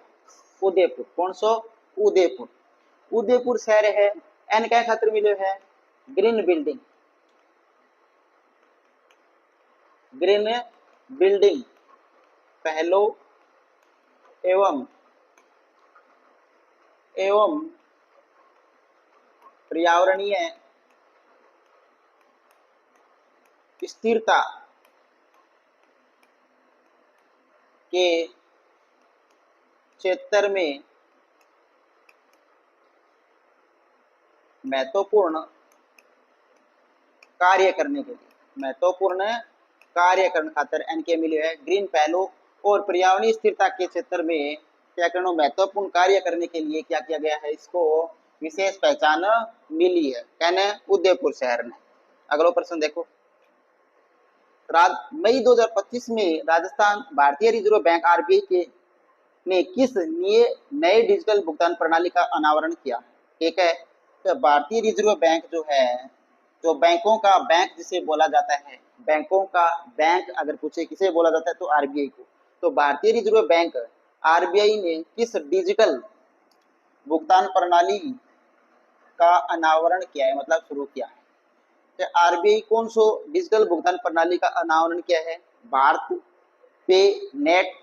उदयपुर। कौन सा? उदयपुर। उदयपुर शहर है एन क्या खातर मिले है? Green building. ग्रीन बिल्डिंग पहलो एवं एवं पर्यावरणीय स्थिरता के क्षेत्र में महत्वपूर्ण कार्य करने के लिए महत्वपूर्ण कार्य करने खातर एनके मिले है ग्रीन पहलो और पर्यावरणीय स्थिरता के क्षेत्र में क्या करना महत्वपूर्ण कार्य करने के लिए क्या किया गया है? इसको विशेष पहचान मिली है कहने उदयपुर शहर ने। अगला प्रश्न देखो, मई 2025 में राजस्थान भारतीय रिजर्व बैंक आरबीआई के ने किस नए डिजिटल भुगतान प्रणाली का अनावरण किया? ठीक है, तो भारतीय रिजर्व बैंक जो है, जो बैंकों का बैंक जिसे बोला जाता है, बैंकों का बैंक अगर पूछे किसे बोला जाता है तो आरबीआई को। तो भारतीय रिजर्व बैंक आरबीआई ने किस डिजिटल भुगतान प्रणाली का अनावरण किया है, मतलब शुरू किया है? तो आरबीआई कौन सो डिजिटल भुगतान प्रणाली का अनावरण किया है? भारत पे नेट,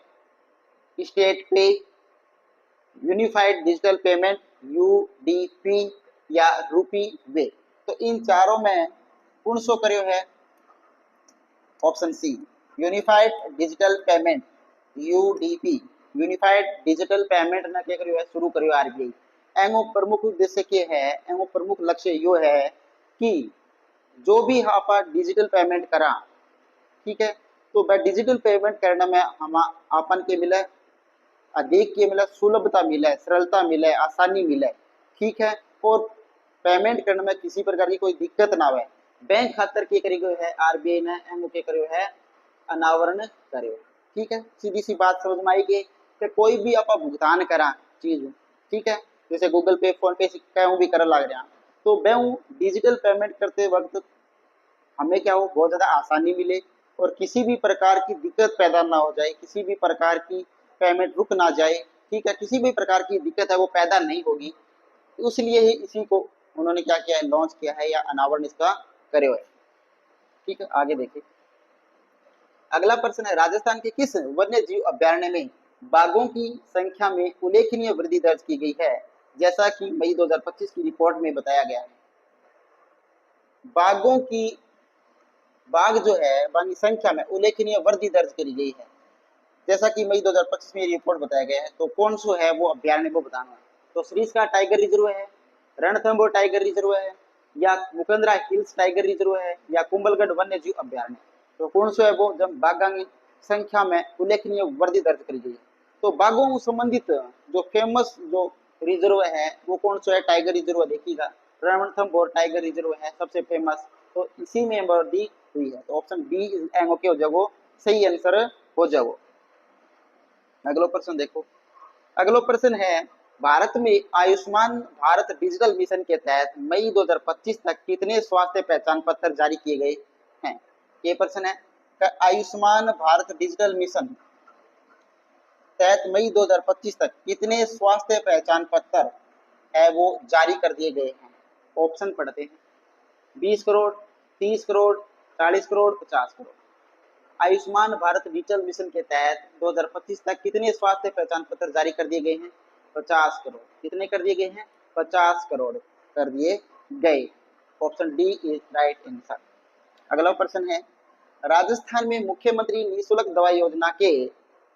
स्टेट पे, यूनिफाइड डिजिटल पेमेंट यूडीपी या रूपी वे। तो इन चारों में कौन सो करो है? Option C unified digital payment UDP unified digital payment ना क्या करो है? शुरू करो आरबीआई। एंगो प्रमुख उद्देश्य के है, एंगो प्रमुख लक्ष्य यो है कि जो भी आप डिजिटल पेमेंट करा, ठीक है, तो वह डिजिटल पेमेंट करने में हम अपन के मिले अधिक के मिले सुलभता मिले, सरलता मिले, आसानी मिले, ठीक है, और पेमेंट करने में किसी प्रकार की कोई दिक्कत ना हो। बैंक खातर के करियो है आरबीआई ने एम के करियो है अनावरण करियो। ठीक है, सीधी सी बात समझ में आई कि कोई भी आप भुगतान करा चीज, ठीक है, जैसे गूगल पे, फोन पे कहूँ भी कर लग रहा, तो मैं डिजिटल पेमेंट करते वक्त हमें क्या हो बहुत ज्यादा आसानी मिले और किसी भी प्रकार की दिक्कत पैदा ना हो जाए, किसी भी प्रकार की पेमेंट रुक ना जाए, ठीक है, किसी भी प्रकार की दिक्कत है वो पैदा नहीं होगी। तो इसलिए ही इसी को उन्होंने क्या किया है? लॉन्च किया है या अनावरण इसका करे हुए। ठीक है, आगे देखिए। अगला प्रश्न है, राजस्थान के किस वन्य जीव अभ्यारण्य में बाघों की संख्या में उल्लेखनीय वृद्धि दर्ज की गई है? जैसा कि मई 2025 की रिपोर्ट में बताया गया है, बाघों की बाघ जो है बाघ की संख्या में उल्लेखनीय वृद्धि दर्ज करी गई है, जैसा कि मई 2025 में रिपोर्ट बताया गया है। तो कौन सो है वो अभ्यारण्य को बताना है? तो सरिस्का टाइगर रिजर्व है, रणथंभौर टाइगर रिजर्व है, या मुकंदरा हिल्स टाइगर रिजर्व है, या कुंभलगढ़ वन्य जीव अभ्यारण्य। तो कौन सो है वो? जब बाघों की संख्या में उल्लेखनीय वृद्धि दर्ज करी गई है। तो बाघों संबंधित जो फेमस जो रिजर्व है वो कौन सा है? टाइगर रिजर्व देखिएगा, रणथंभौर टाइगर रिजर्व है सबसे फेमस, तो इसी में वृद्धि हुई है। तो ऑप्शन बी एंगो के हो जाओ सही आंसर हो जाओ। अगला प्रश्न देखो, अगला प्रश्न है, भारत में आयुष्मान भारत डिजिटल मिशन के तहत मई 2025 तक कितने स्वास्थ्य पहचान पत्र जारी किए गए हैं? ये प्रश्न है कि आयुष्मान भारत डिजिटल मिशन तहत मई 2025 तक कितने स्वास्थ्य पहचान पत्र है वो जारी कर दिए गए हैं? ऑप्शन पढ़ते हैं, 20 करोड़, 30 करोड़, 40 करोड़, 50 करोड़। आयुष्मान भारत डिजिटल मिशन के तहत 2025 तक कितने स्वास्थ्य पहचान पत्र जारी कर दिए गए हैं? 50 करोड़। कितने कर दिए गए हैं? 50 करोड़ कर दिए गए। Option D is right answer. अगला प्रश्न है, राजस्थान में मुख्यमंत्री निःशुल्क दवाई योजना के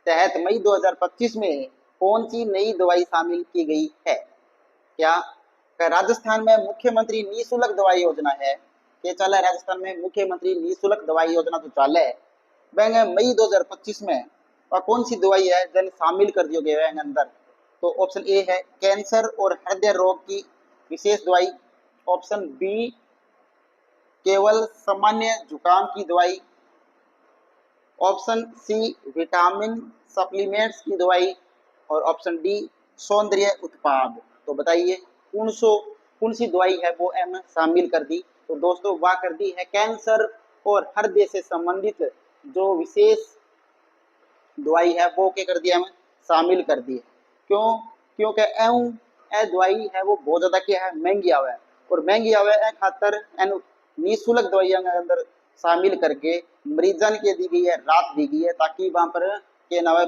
तहत मई 2025 में कौन सी नई दवाई शामिल की गई है? क्या राजस्थान में मुख्यमंत्री निःशुल्क दवाई योजना है? क्या चला है राजस्थान में मुख्यमंत्री निःशुल्क दवाई योजना तो चाले है मई 2025 में, और कौन सी दवाई है जन शामिल कर दिए गए हैं अंदर? तो ऑप्शन ए है कैंसर और हृदय रोग की विशेष दवाई, ऑप्शन बी केवल सामान्य जुकाम की दवाई, ऑप्शन सी विटामिन सप्लीमेंट्स की दवाई, और ऑप्शन डी सौंदर्य उत्पाद। तो बताइए कौन सी दवाई है वो एम शामिल कर दी तो दोस्तों वह कर दी है कैंसर और हृदय से संबंधित जो विशेष दवाई है वो क्या कर दिया हमें शामिल कर दी है। क्यों? क्योंकि एवं ए दवाई है वो बहुत ज्यादा क्या है महंगी आवे है, और महंगी आवे है खातर एनु निःशुल्क दवाइयां के अंदर शामिल करके मरीजन के दी गई है राहत दी गई है, ताकि वहां पर के ना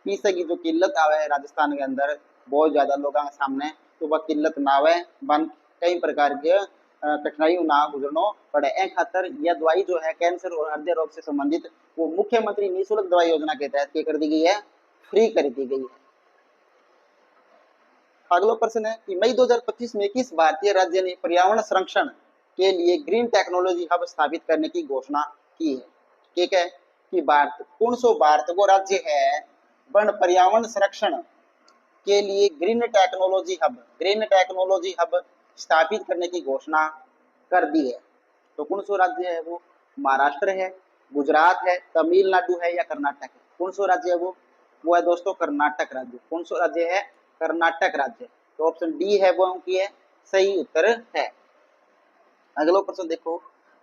पैसे की जो किल्लत आवे है राजस्थान के अंदर बहुत ज्यादा लोगों के सामने, तो वह किल्लत ना आवे बन कई प्रकार के कठिनाई ना गुजरनो पड़े। ए खातर यह दवाई जो है कैंसर और हृदय रोग से संबंधित वो मुख्यमंत्री निःशुल्क दवाई योजना के तहत क्या कर दी गई है, फ्री कर दी गई है। अगला प्रश्न है कि मई 2025 में किस भारतीय राज्य ने पर्यावरण संरक्षण के लिए ग्रीन टेक्नोलॉजी हब स्थापित करने की घोषणा की है? ठीक है कि भारत कौन सो भारत वो राज्य है वन पर्यावरण संरक्षण के लिए ग्रीन टेक्नोलॉजी हब स्थापित करने की घोषणा कर दी है? तो कौन सो राज्य है वो? महाराष्ट्र है, गुजरात है, तमिलनाडु है या कर्नाटक है? कौन सो राज्य है वो है दोस्तों कर्नाटक राज्य। कौन सो राज्य है? कर्नाटक राज्य। तो ऑप्शन डी है वो उनकी है सही उत्तर है। अगला प्रश्न देखो,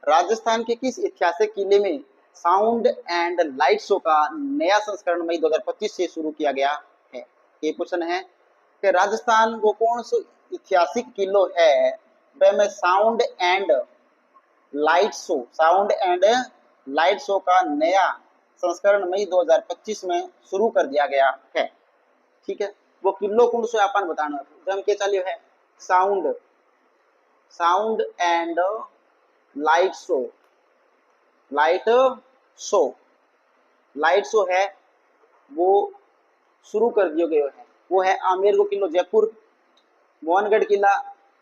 राजस्थान के किस ऐतिहासिक किले में साउंड एंड लाइट शो का नया संस्करण मई 2025 से शुरू किया गया है? ये क्वेश्चन है कि राजस्थान को कौन सा ऐतिहासिक किलो है वह में साउंड एंड लाइट शो का नया संस्करण मई 2025 में शुरू कर दिया गया है। ठीक है, वो किलो कौन सो अपन बताना है, हम क्या चालियो है sound and light show light show है वो शुरू कर दिया गया है। वो है आमेर को किलो जयपुर, मोहनगढ़ किला,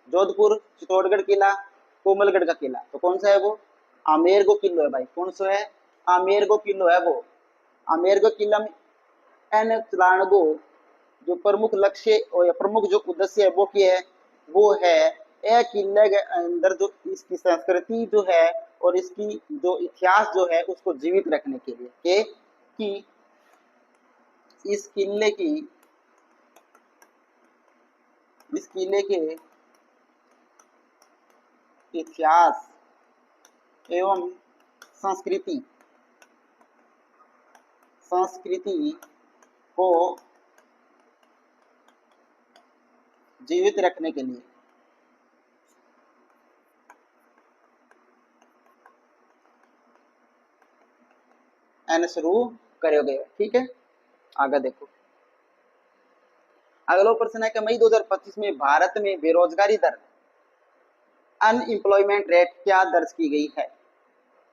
जोधपुर, चित्तौड़गढ़ किला, कोमलगढ़ का किला। तो कौन सा है वो? आमेर को किलो है भाई। कौन सा है? आमेर को किलो है वो। आमेर को किला में एन चलाणगो जो प्रमुख लक्ष्य और प्रमुख जो उद्देश्य है वो क्या है? वो है यह किले के अंदर जो इसकी संस्कृति जो है और इसकी जो इतिहास जो है उसको जीवित रखने के लिए कि इस किले के इतिहास एवं संस्कृति को जीवित रखने के लिए एन शुरू करोगे। ठीक है, आगे देखो। अगला प्रश्न है कि मई 2025 में भारत में बेरोजगारी दर अनएम्प्लॉयमेंट रेट क्या दर्ज की गई है?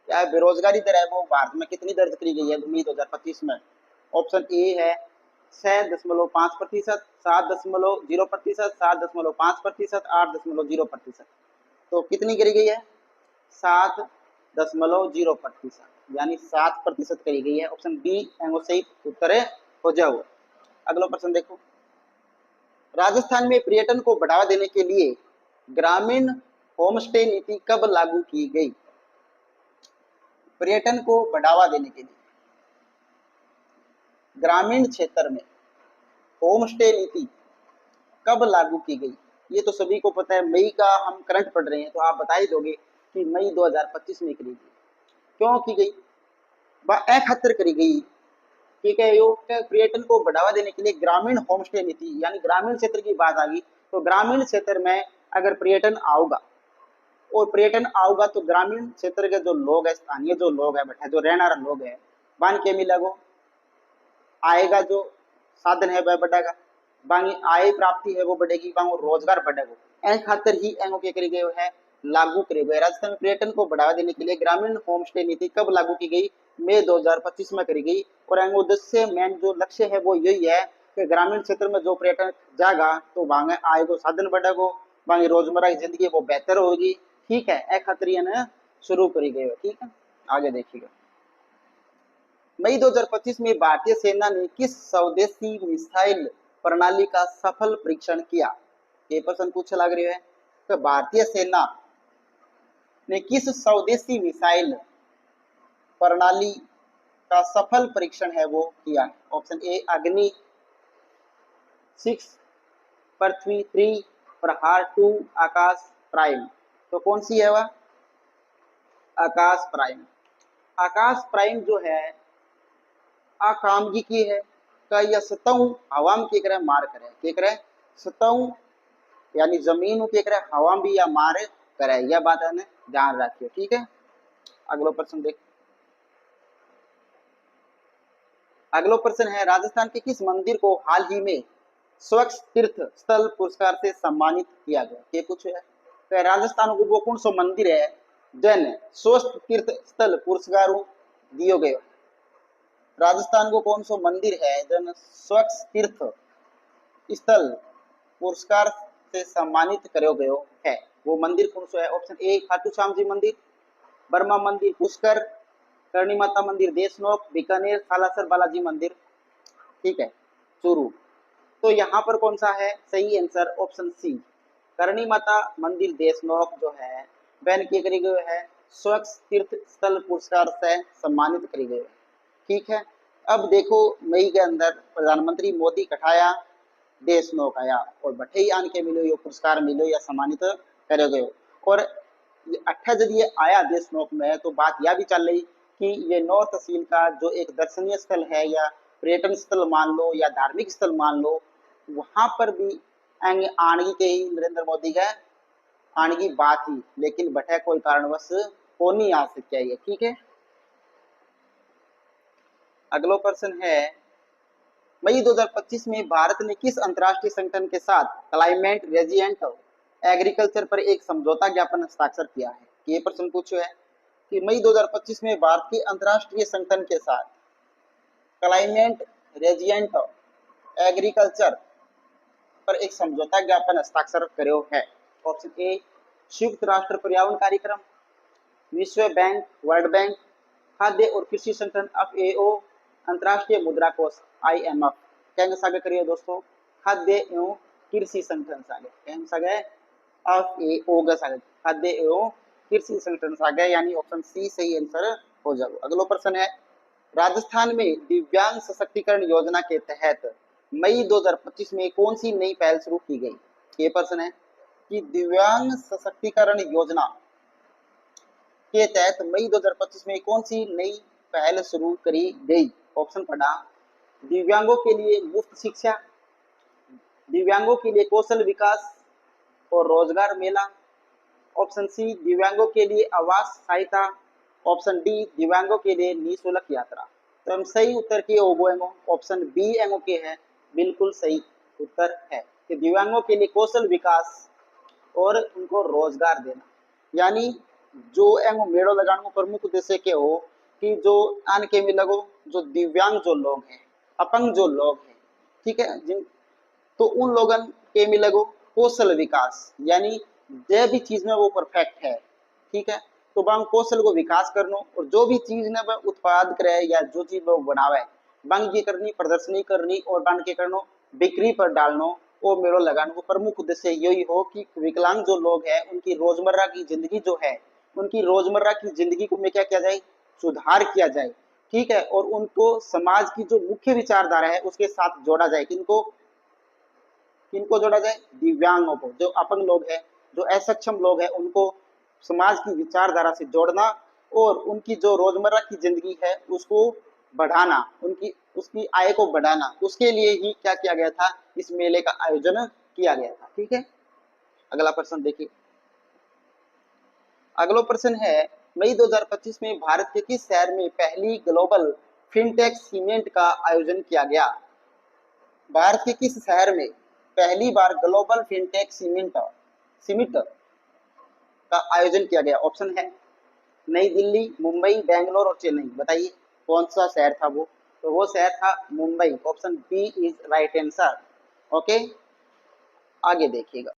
क्या बेरोजगारी दर है वो भारत में कितनी दर्ज की गई है मई 2025 में? ऑप्शन ए है 6.5%, 7.0%, 7.5%, 8.0%। तो कितनी करी गई है? 7.0%, यानी 7% करी गई है। ऑप्शन बी एंगो सही उत्तर है हो जाओ। अगला प्रश्न देखो, राजस्थान में पर्यटन को बढ़ावा देने के लिए ग्रामीण होमस्टे नीति कब लागू की गई? पर्यटन को बढ़ावा देने के लिए ग्रामीण क्षेत्र में होमस्टे नीति कब लागू की गई? ये तो सभी को पता है, मई का हम करंट पढ़ रहे हैं तो आप बता ही दोगे कि मई 2025 में करी गई। क्यों की गई? वह खातिर करी गई ठीक है योग पर्यटन को बढ़ावा देने के लिए ग्रामीण होमस्टे नीति, यानी ग्रामीण क्षेत्र की बात आ गई तो ग्रामीण क्षेत्र में अगर पर्यटन आऊगा और पर्यटन आऊगा तो ग्रामीण क्षेत्र के जो लोग है, स्थानीय जो लोग है बैठे जो रहने वाले लोग है बान के मिलेगो आएगा, जो साधन है वह बढ़ेगा, बांगी आय प्राप्ति है वो बढ़ेगी, बांगो रोजगार बढ़ेगा। एन खातिर ही एंगो के करे गए है लागू करे गए। राजस्थान में पर्यटन को बढ़ावा देने के लिए ग्रामीण होमस्टे नीति कब लागू की गई? मई 2025 में करी गई। और एंगो उद्देश्य मेन जो लक्ष्य है वो यही है कि ग्रामीण क्षेत्र में जो पर्यटन जाएगा तो बांगे आय को साधन बढ़ेगा, बांगी रोजमर्रा की जिंदगी वो बेहतर होगी। ठीक है, ए खातिर ये शुरू करी गई है। ठीक है, आगे देखिएगा। मई 2025 में भारतीय सेना ने किस स्वदेशी मिसाइल प्रणाली का सफल परीक्षण किया? ये प्रश्न पूछा लग रही है तो भारतीय सेना ने किस स्वदेशी मिसाइल प्रणाली का सफल परीक्षण है वो किया है? ऑप्शन ए अग्नि 6, पृथ्वी 3, प्रहार 2, आकाश प्राइम। तो कौन सी है वह? आकाश प्राइम। आकाश प्राइम जो है आकामगी की है का या सतहु हवा में के करे मार करे के करे सतहु यानी जमीन के करे हवा भी या मार करे, यह बात है ध्यान रखिए। ठीक है, अगला प्रश्न देख। अगला प्रश्न है राजस्थान के किस मंदिर को हाल ही में स्वच्छ तीर्थ स्थल पुरस्कार से सम्मानित किया गया? ये कुछ है तो राजस्थान को वो कौन सा मंदिर है जन स्वच्छ तीर्थ स्थल पुरस्कार दियो गयो? राजस्थान को कौन सा मंदिर है जन स्वच्छ तीर्थ स्थल पुरस्कार से सम्मानित करो गयो है? वो मंदिर कौन सा है? ऑप्शन ए खाटू श्याम जी मंदिर, बर्मा मंदिर पुष्कर, करणी माता मंदिर देशनोक, बीकानेर सालासर बालाजी मंदिर, ठीक है चूरू। तो यहाँ पर कौन सा है सही answer? Option C Karni Mata मंदिर देशनोक जो है बैन किए करी गए है स्वच्छ तीर्थ स्थल पुरस्कार से सम्मानित करी गए। ठीक है, अब देखो मई के अंदर प्रधानमंत्री मोदी कठाया देशनोक आया और बठे आन के मिलो यो पुरस्कार मिलो या सम्मानित करे गयो। और अट्ठा जब ये आया देशनोक में तो बात यह भी चल रही कि ये नौ तहसील का जो एक दर्शनीय स्थल है या पर्यटन स्थल मान लो या धार्मिक स्थल मान लो, वहां पर भी आनगी के ही नरेंद्र मोदी का आनगी बात ही, लेकिन बठे कोई कारणवश हो नहीं आ सके ये। ठीक है, अगला प्रश्न है मई 2025 में भारत ने किस अंतर्राष्ट्रीय संगठन के साथ क्लाइमेट रेजिलिएंट एग्रीकल्चर पर एक समझौता ज्ञापन हस्ताक्षर किया है? ये प्रश्न पूछो है कि मई 2025 में भारत के अंतर्राष्ट्रीय संगठन के साथ क्लाइमेट रेजिलिएंट एग्रीकल्चर पर एक समझौता ज्ञापन हस्ताक्षर करो है? ऑप्शन ए संयुक्त राष्ट्र पर्यावरण कार्यक्रम, विश्व बैंक, वर्ल्ड बैंक, खाद्य और कृषि संगठन FAO, अंतर्राष्ट्रीय मुद्रा कोष IMF। क्या सागे करिए दोस्तों? खाद्य एवं कृषि संगठन सागे क्या सागे FAO का सागे खाद्य एवं कृषि संगठन सागे, यानी ऑप्शन सी सही आंसर हो जाएगा। अगला प्रश्न है राजस्थान में दिव्यांग सशक्तिकरण योजना के तहत मई 2025 में कौन सी नई पहल शुरू की गई? ये प्रश्न है कि दिव्यांग सशक्तिकरण योजना के तहत मई 2025 में कौन सी नई पहल शुरू करी गई? ऑप्शन पढ़ा दिव्यांगों के लिए मुफ्त शिक्षा, दिव्यांगों के लिए कौशल विकास और रोजगार मेला, ऑप्शन सी दिव्यांगों के लिए आवास सहायता, ऑप्शन डी दिव्यांगों के लिए निःशुल्क यात्रा। तो हम सही उत्तर के होगो ऑप्शन बी एंगो के है बिल्कुल सही उत्तर है कि दिव्यांगों के लिए कौशल विकास और उनको रोजगार देना, यानी जो एंगो मेड़ो लगाने का प्रमुख उद्देश्य क्या हो कि जो आन के में लगो जो दिव्यांग जो लोग हैं, अपंग जो लोग हैं, ठीक है जिन तो उन लोगन के में लगो कौशल विकास, यानी जो भी चीज में वो परफेक्ट है, ठीक है तो बांग कौशल को विकास करनो और जो भी चीज ने वह उत्पाद करे या जो चीज वो बनावे बांग ये करनी प्रदर्शनी करनी और बांग के करनो बिक्री पर डालनो वो मेड़ो लगाने को प्रमुख उद्देश्य यही हो कि विकलांग जो लोग हैं उनकी रोजमर्रा की जिंदगी जो है उनकी रोजमर्रा की जिंदगी को में क्या किया जाए सुधार किया जाए, ठीक है और उनको समाज की जो मुख्य विचारधारा है उसके साथ जोड़ा जाए। किनको किनको जोड़ा जाए? दिव्यांगों को, जो अपंग लोग हैं जो असक्षम लोग हैं उनको समाज की विचारधारा से जोड़ना और उनकी जो रोजमर्रा की जिंदगी है उसको बढ़ाना, उनकी उसकी आय को बढ़ाना, उसके लिए ही क्या किया गया था इस मेले का आयोजन किया गया था। ठीक है, अगला प्रश्न देखिए। अगला प्रश्न है मई 2025 में भारत के किस शहर में पहली ग्लोबल फिनटेक सीमेंट का आयोजन किया गया? भारत के किस शहर में पहली बार ग्लोबल फिनटेक सीमेंट का आयोजन किया गया? ऑप्शन है नई दिल्ली, मुंबई, बेंगलोर और चेन्नई। बताइए कौन सा शहर था वो? तो वो शहर था Mumbai. Option B is right answer. Okay, आगे देखिएगा।